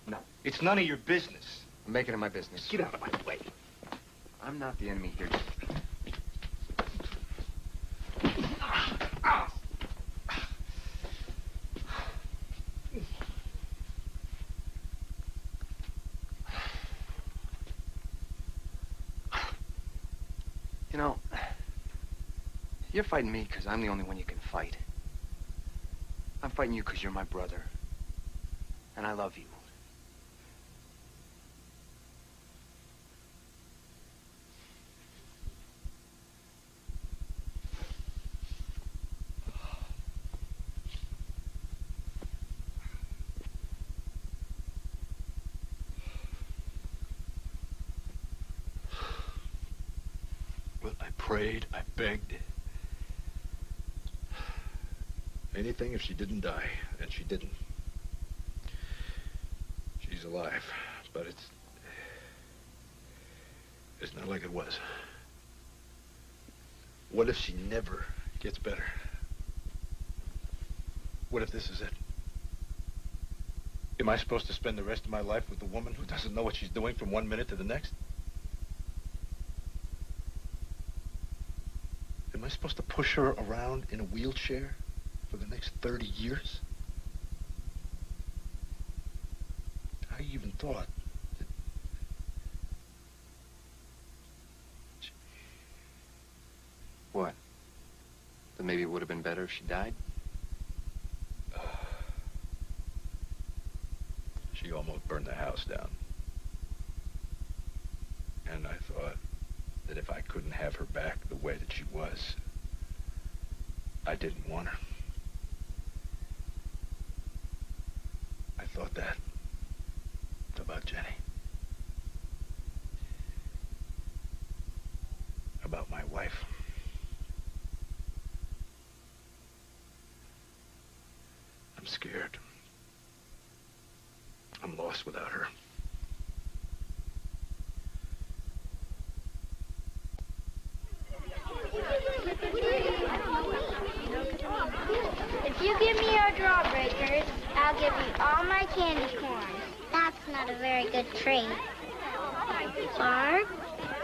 No. It's none of your business. I'm making it my business. Get out of my way. I'm not the enemy here. You know, you're fighting me because I'm the only one you can fight. I'm fighting you because you're my brother. And I love you. Well, I prayed, I begged. Anything if she didn't die, and she didn't. She's alive, but it's not like it was. What if she never gets better? What if this is it? Am I supposed to spend the rest of my life with a woman who doesn't know what she's doing from one minute to the next? Am I supposed to push her around in a wheelchair for the next 30 years? I even thought that... What? That maybe it would have been better if she died? She almost burned the house down. And I thought that if I couldn't have her back the way that she was, I didn't want her. I thought that about Jenny. About my wife. I'm scared. I'm lost without her. If you give me your drawbreakers, I'll give you all my candy corn. That's not a very good trade. Barb,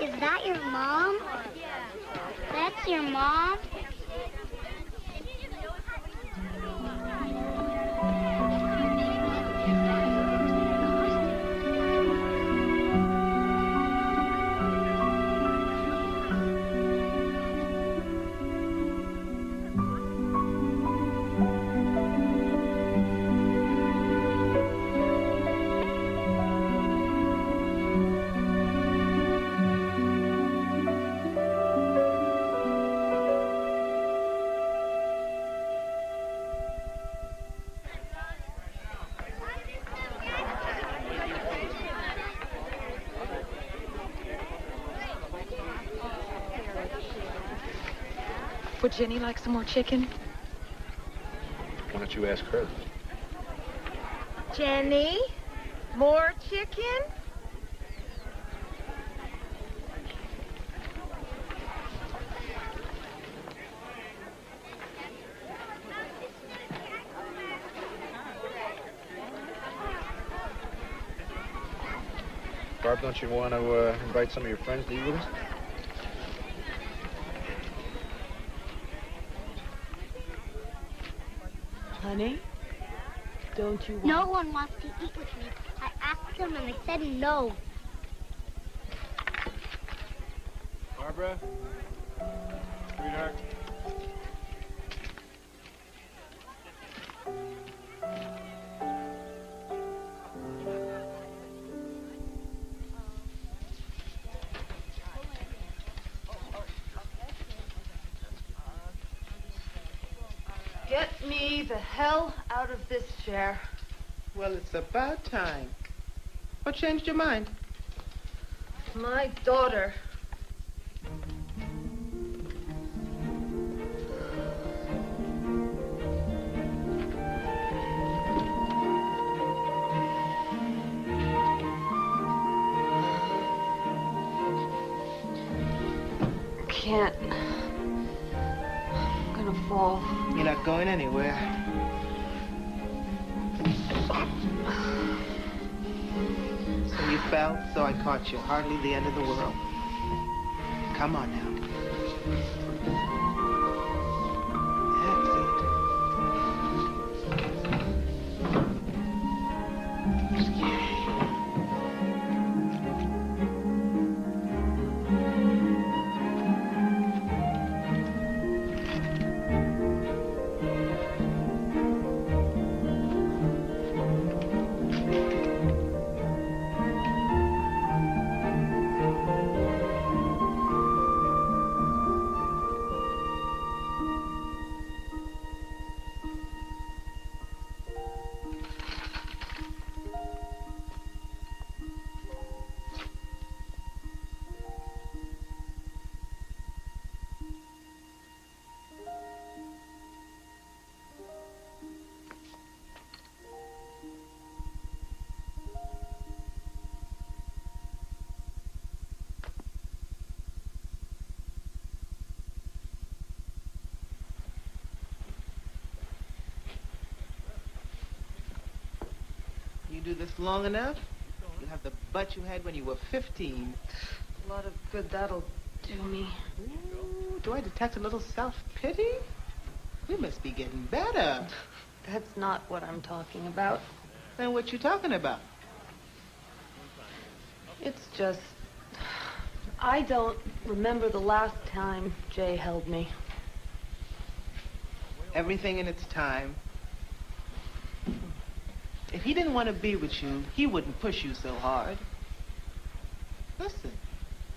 is that your mom? That's your mom? Would Jenny like some more chicken? Why don't you ask her? Jenny, more chicken? Barb, don't you want to invite some of your friends to eat with us? Honey, don't you want... No one wants to eat with me. I asked them and they said no. Barbara? Sweetheart? Get me the hell out of this chair. Well, it's about time. What changed your mind? My daughter. Can't. I'm gonna fall. You're not going anywhere. So you fell, so I caught you. Hardly the end of the world. Come on now. You do this long enough, you'll have the butt you had when you were 15. A lot of good that'll do me. Ooh, do I detect a little self-pity? You must be getting better. That's not what I'm talking about. Then what you talking about? It's just... I don't remember the last time Jay held me. Everything in its time. If he didn't want to be with you, he wouldn't push you so hard. Listen,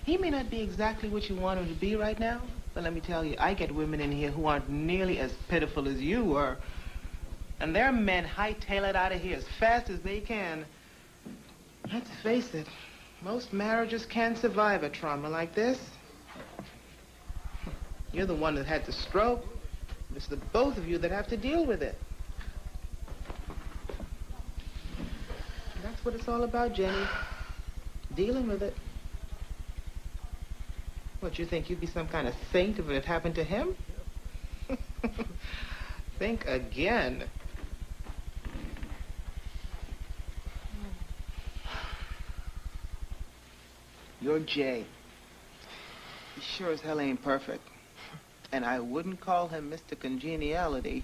he may not be exactly what you want him to be right now, but let me tell you, I get women in here who aren't nearly as pitiful as you were. And their men hightail it out of here as fast as they can. Let's face it, most marriages can't survive a trauma like this. You're the one that had the stroke. It's the both of you that have to deal with it. That's what it's all about, Jenny. Dealing with it. What, you think you'd be some kind of saint if it had happened to him? Think again. You're Jay. He sure as hell ain't perfect. And I wouldn't call him Mr. Congeniality.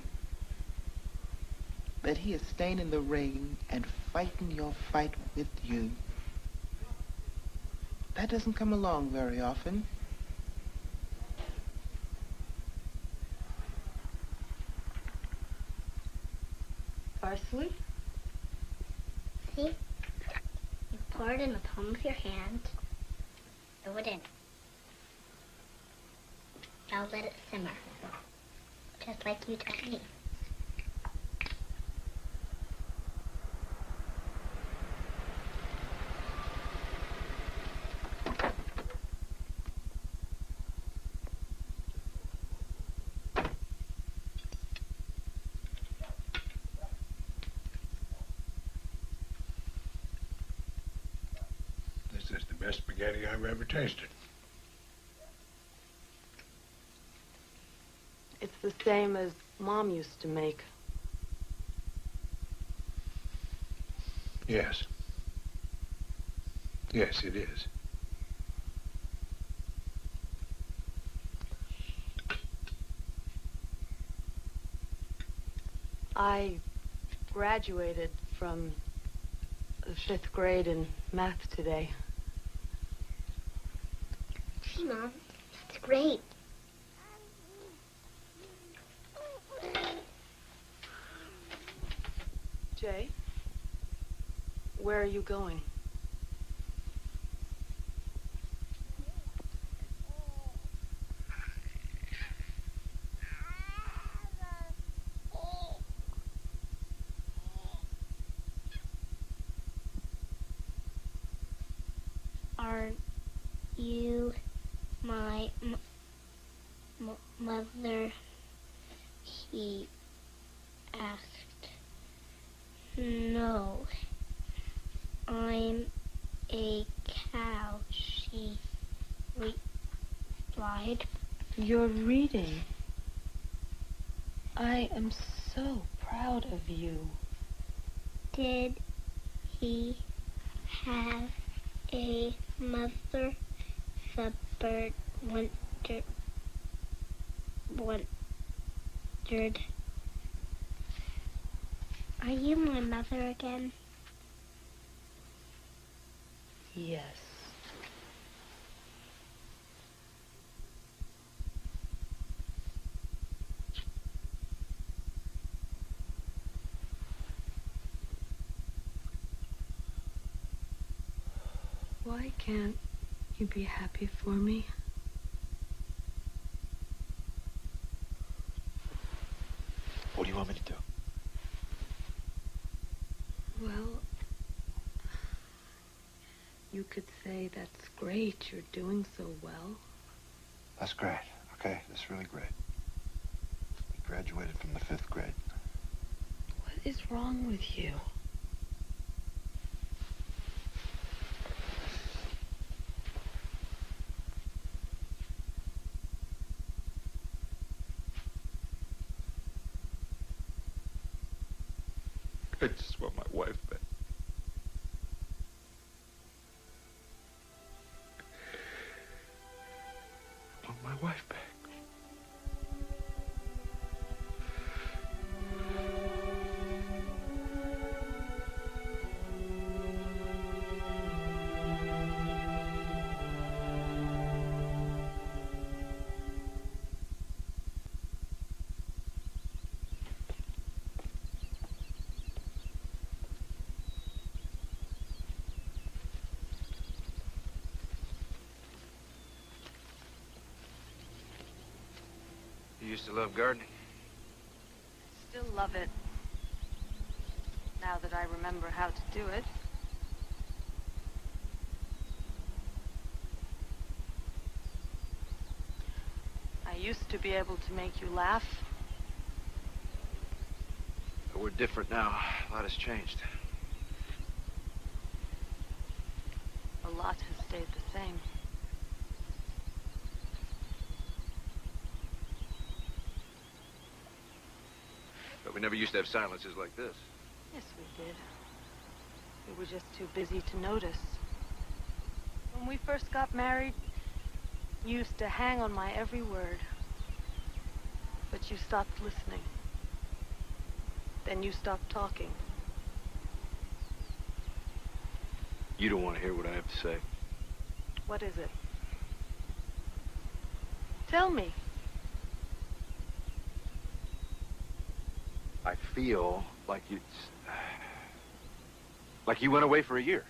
But he is staying in the ring and fighting your fight with you. That doesn't come along very often. Parsley? See? You pour it in the palm of your hand. Throw it in. Now let it simmer. Just like you did me. Best spaghetti I've ever tasted. It's the same as Mom used to make. Yes. Yes, it is. I graduated from the 5th grade in math today. Gee, Mom, that's great. Jay, where are you going? Aren't you my mother? He asked. No, I'm a cow, she replied. You're reading. I am so proud of you. Did he have a mother? The bird wondered. Are you my mother again? Yes. Why can't you be happy for me? What do you want me to do? Well, you could say that's great, you're doing so well. That's great. Okay, that's really great. You graduated from the 5th grade. What is wrong with you? I just want my wife back. I want my wife back. You used to love gardening. Still love it. Now that I remember how to do it. I used to be able to make you laugh. But we're different now. A lot has changed. A lot has stayed the same. But we never used to have silences like this. Yes, we did. We were just too busy to notice. When we first got married, you used to hang on my every word. But you stopped listening. Then you stopped talking. You don't want to hear what I have to say. What is it? Tell me. I feel like like you went away for a year.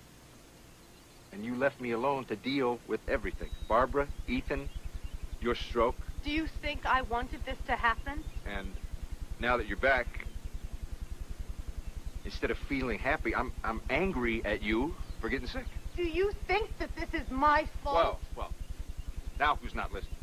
And you left me alone to deal with everything. Barbara, Ethan, your stroke. Do you think I wanted this to happen? And now that you're back, instead of feeling happy, I'm angry at you for getting sick. Do you think that this is my fault? Well, now who's not listening?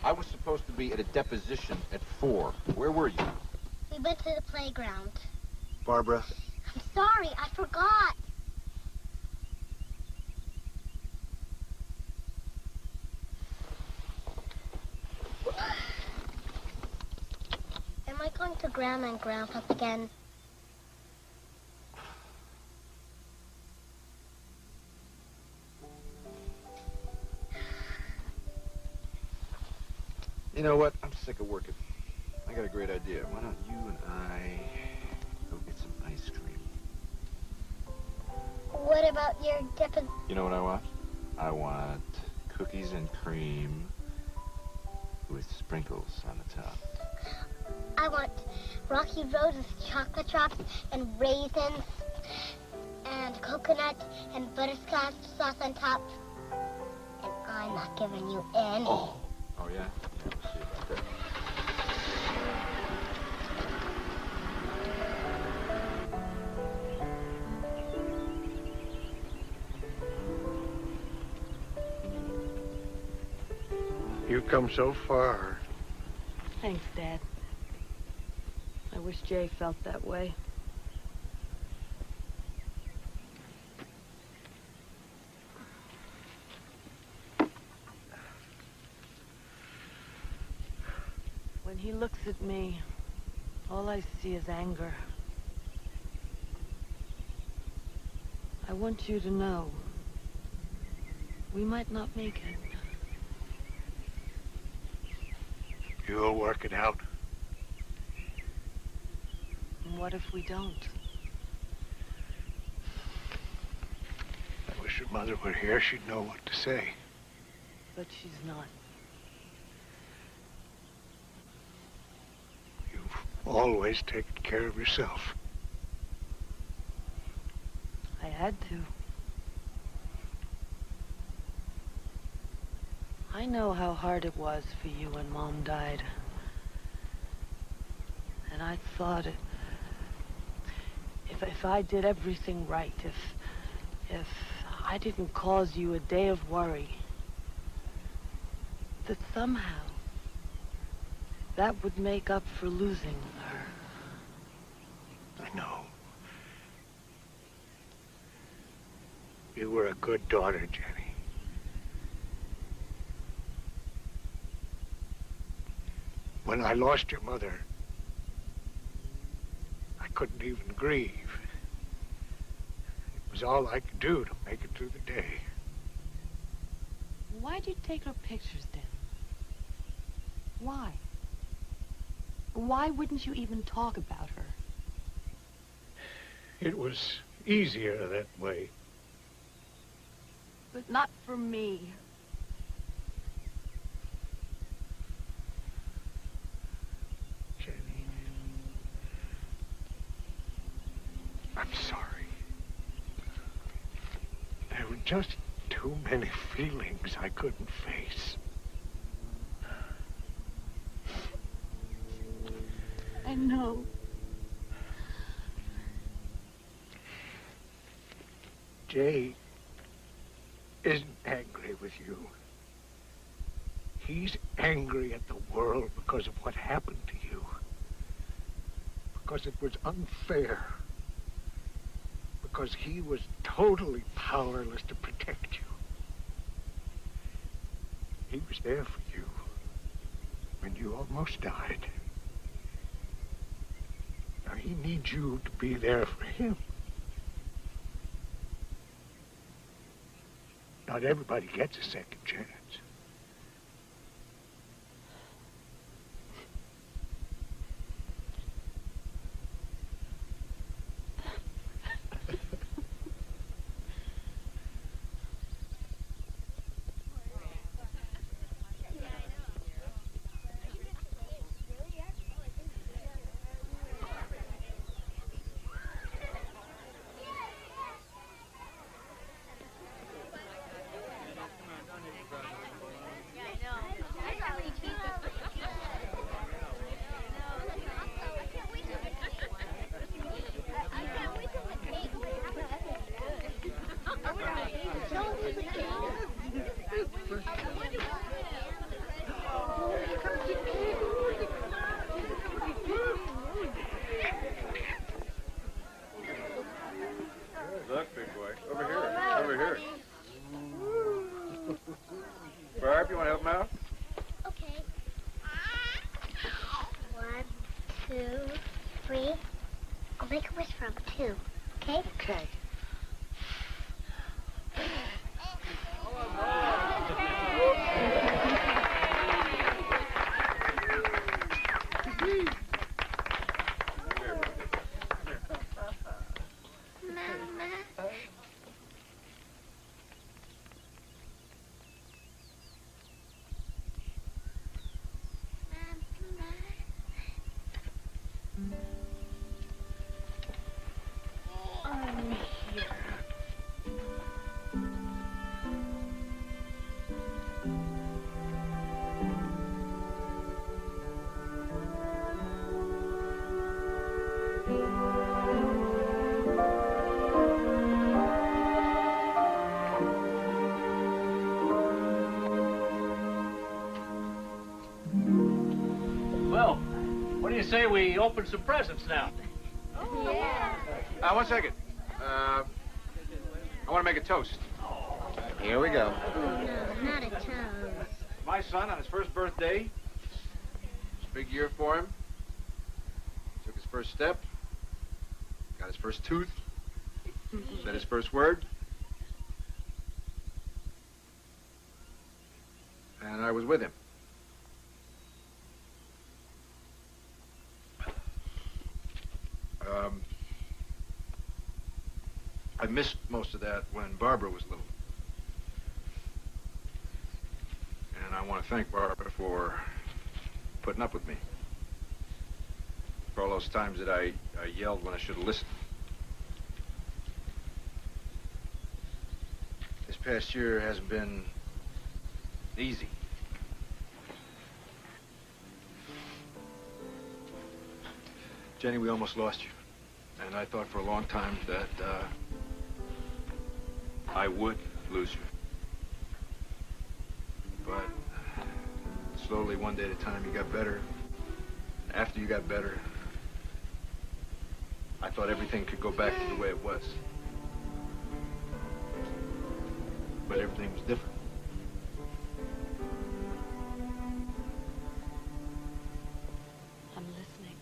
I was supposed to be at a deposition at 4. Where were you? We went to the playground. Barbara, I'm sorry, I forgot. Am I going to Grandma and Grandpa again? You know what? I'm sick of working. I got a great idea. Why don't you and I go get some ice cream? What about your You know what I want? I want cookies and cream with sprinkles on the top. I want Rocky Road's chocolate drops and raisins and coconut and butterscotch sauce on top. And I'm not giving you any. Oh yeah? Yeah, we'll see about that. you've come so far. Thanks, Dad. I wish Jay felt that way. When he looks at me, all I see is anger. I want you to know, we might not make it. You'll work it out. And what if we don't? I wish your mother were here. She'd know what to say. But she's not. You've always taken care of yourself. I had to. I know how hard it was for you when Mom died. And I thought if I did everything right, if I didn't cause you a day of worry, that somehow that would make up for losing her. I know. You were a good daughter, Jenny. When I lost your mother, I couldn't even grieve. It was all I could do to make it through the day. Why'd you take her pictures then? Why? Why wouldn't you even talk about her? It was easier that way. But not for me. Jenny, I'm sorry. There were just too many feelings I couldn't face. I know. Jay isn't angry with you. He's angry at the world because of what happened to you. Because it was unfair. Because he was totally powerless to protect you. He was there for you when you almost died. Now he needs you to be there for him. Not everybody gets a second chance. Barb, you want to help him out? Okay. 1, 2, 3. I'll make a wish from 2. Okay? Okay. Well, what do you say we open some presents now? Yeah. One second. I want to make a toast. Here we go. No, not a toast. My son, on his first birthday, it's a big year for him. Took his first step, got his first tooth, said his first word. And I was with him. I missed most of that when Barbara was little. And I want to thank Barbara for putting up with me. For all those times that I yelled when I should have listened. This past year hasn't been easy. Jenny, we almost lost you. And I thought for a long time that I would lose you. But slowly, one day at a time, you got better. After you got better, I thought everything could go back to the way it was. But everything was different. I'm listening.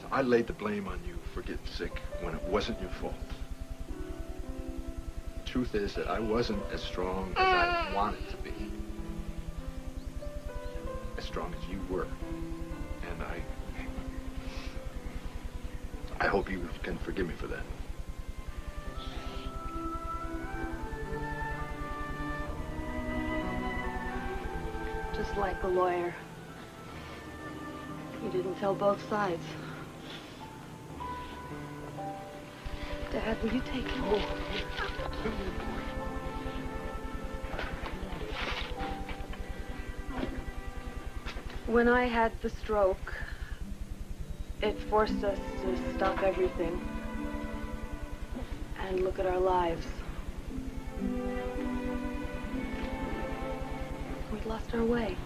So I laid the blame on you for getting sick when it wasn't your fault. The truth is that I wasn't as strong as I wanted to be. As strong as you were. And I hope you can forgive me for that. Just like the lawyer. You didn't tell both sides. Dad, will you take him? When I had the stroke, it forced us to stop everything and look at our lives. We'd lost our way.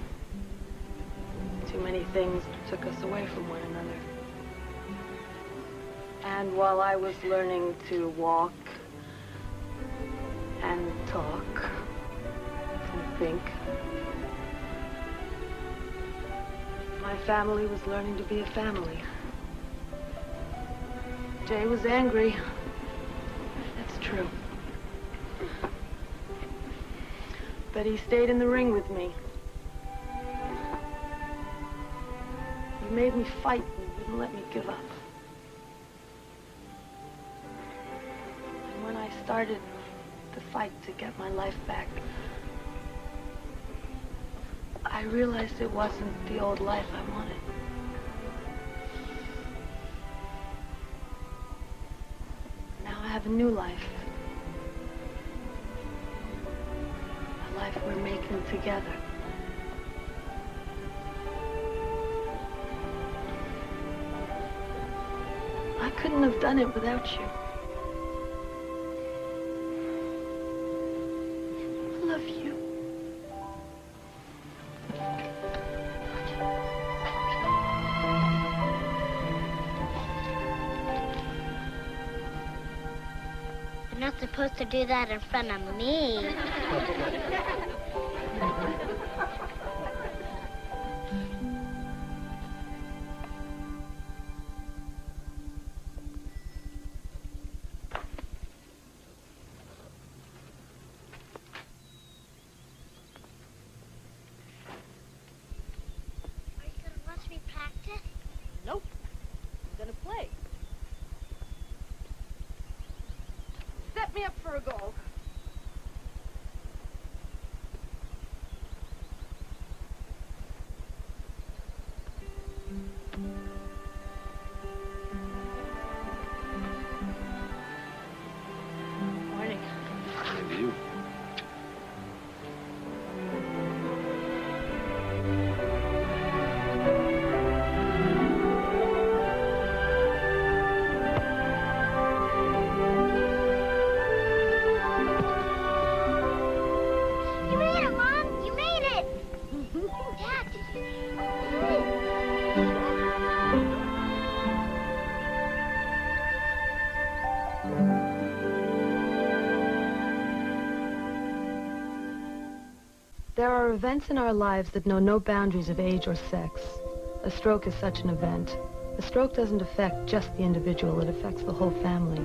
Too many things took us away from one another. And while I was learning to walk and talk and think, my family was learning to be a family. Jay was angry. That's true. But he stayed in the ring with me. You made me fight and wouldn't let me give up. And when I started the fight to get my life back, I realized it wasn't the old life I wanted. Now I have a new life. A life we're making together. I couldn't have done it without you. I love you. not supposed to do that in front of me. Are you going to watch me practice? Nope. I'm gonna play. Set me up for a goal. Morning. Maybe you. You made it, Mom! You made it! Dad, There are events in our lives that know no boundaries of age or sex. A stroke is such an event. A stroke doesn't affect just the individual, it affects the whole family.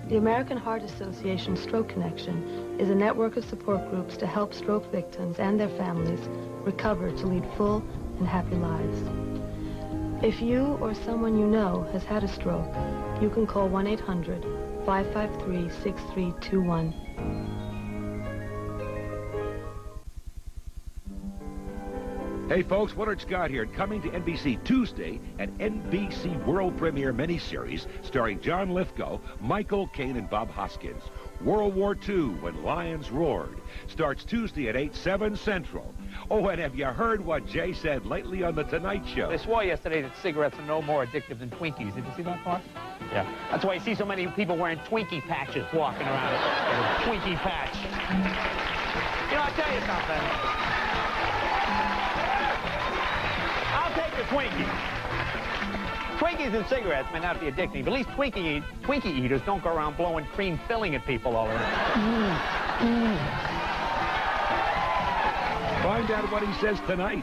The American Heart Association Stroke Connection is a network of support groups to help stroke victims and their families recover to lead full and happy lives. If you or someone you know has had a stroke, you can call 1-800-553-6321. Hey folks, Willard Scott here, and coming to NBC Tuesday, an NBC World Premiere miniseries starring John Lithgow, Michael Caine, and Bob Hoskins. World War II, When Lions Roared. Starts Tuesday at 8, 7 Central. Oh, and have you heard what Jay said lately on The Tonight Show? They swore yesterday that cigarettes are no more addictive than Twinkies. Did you see that part? Yeah. That's why you see so many people wearing Twinkie patches walking around. Twinkie patch. You know, I'll tell you something. I'll take the Twinkie. Twinkies and cigarettes may not be addicting, but at least Twinkie eaters don't go around blowing cream filling at people all around. Find out what he says tonight.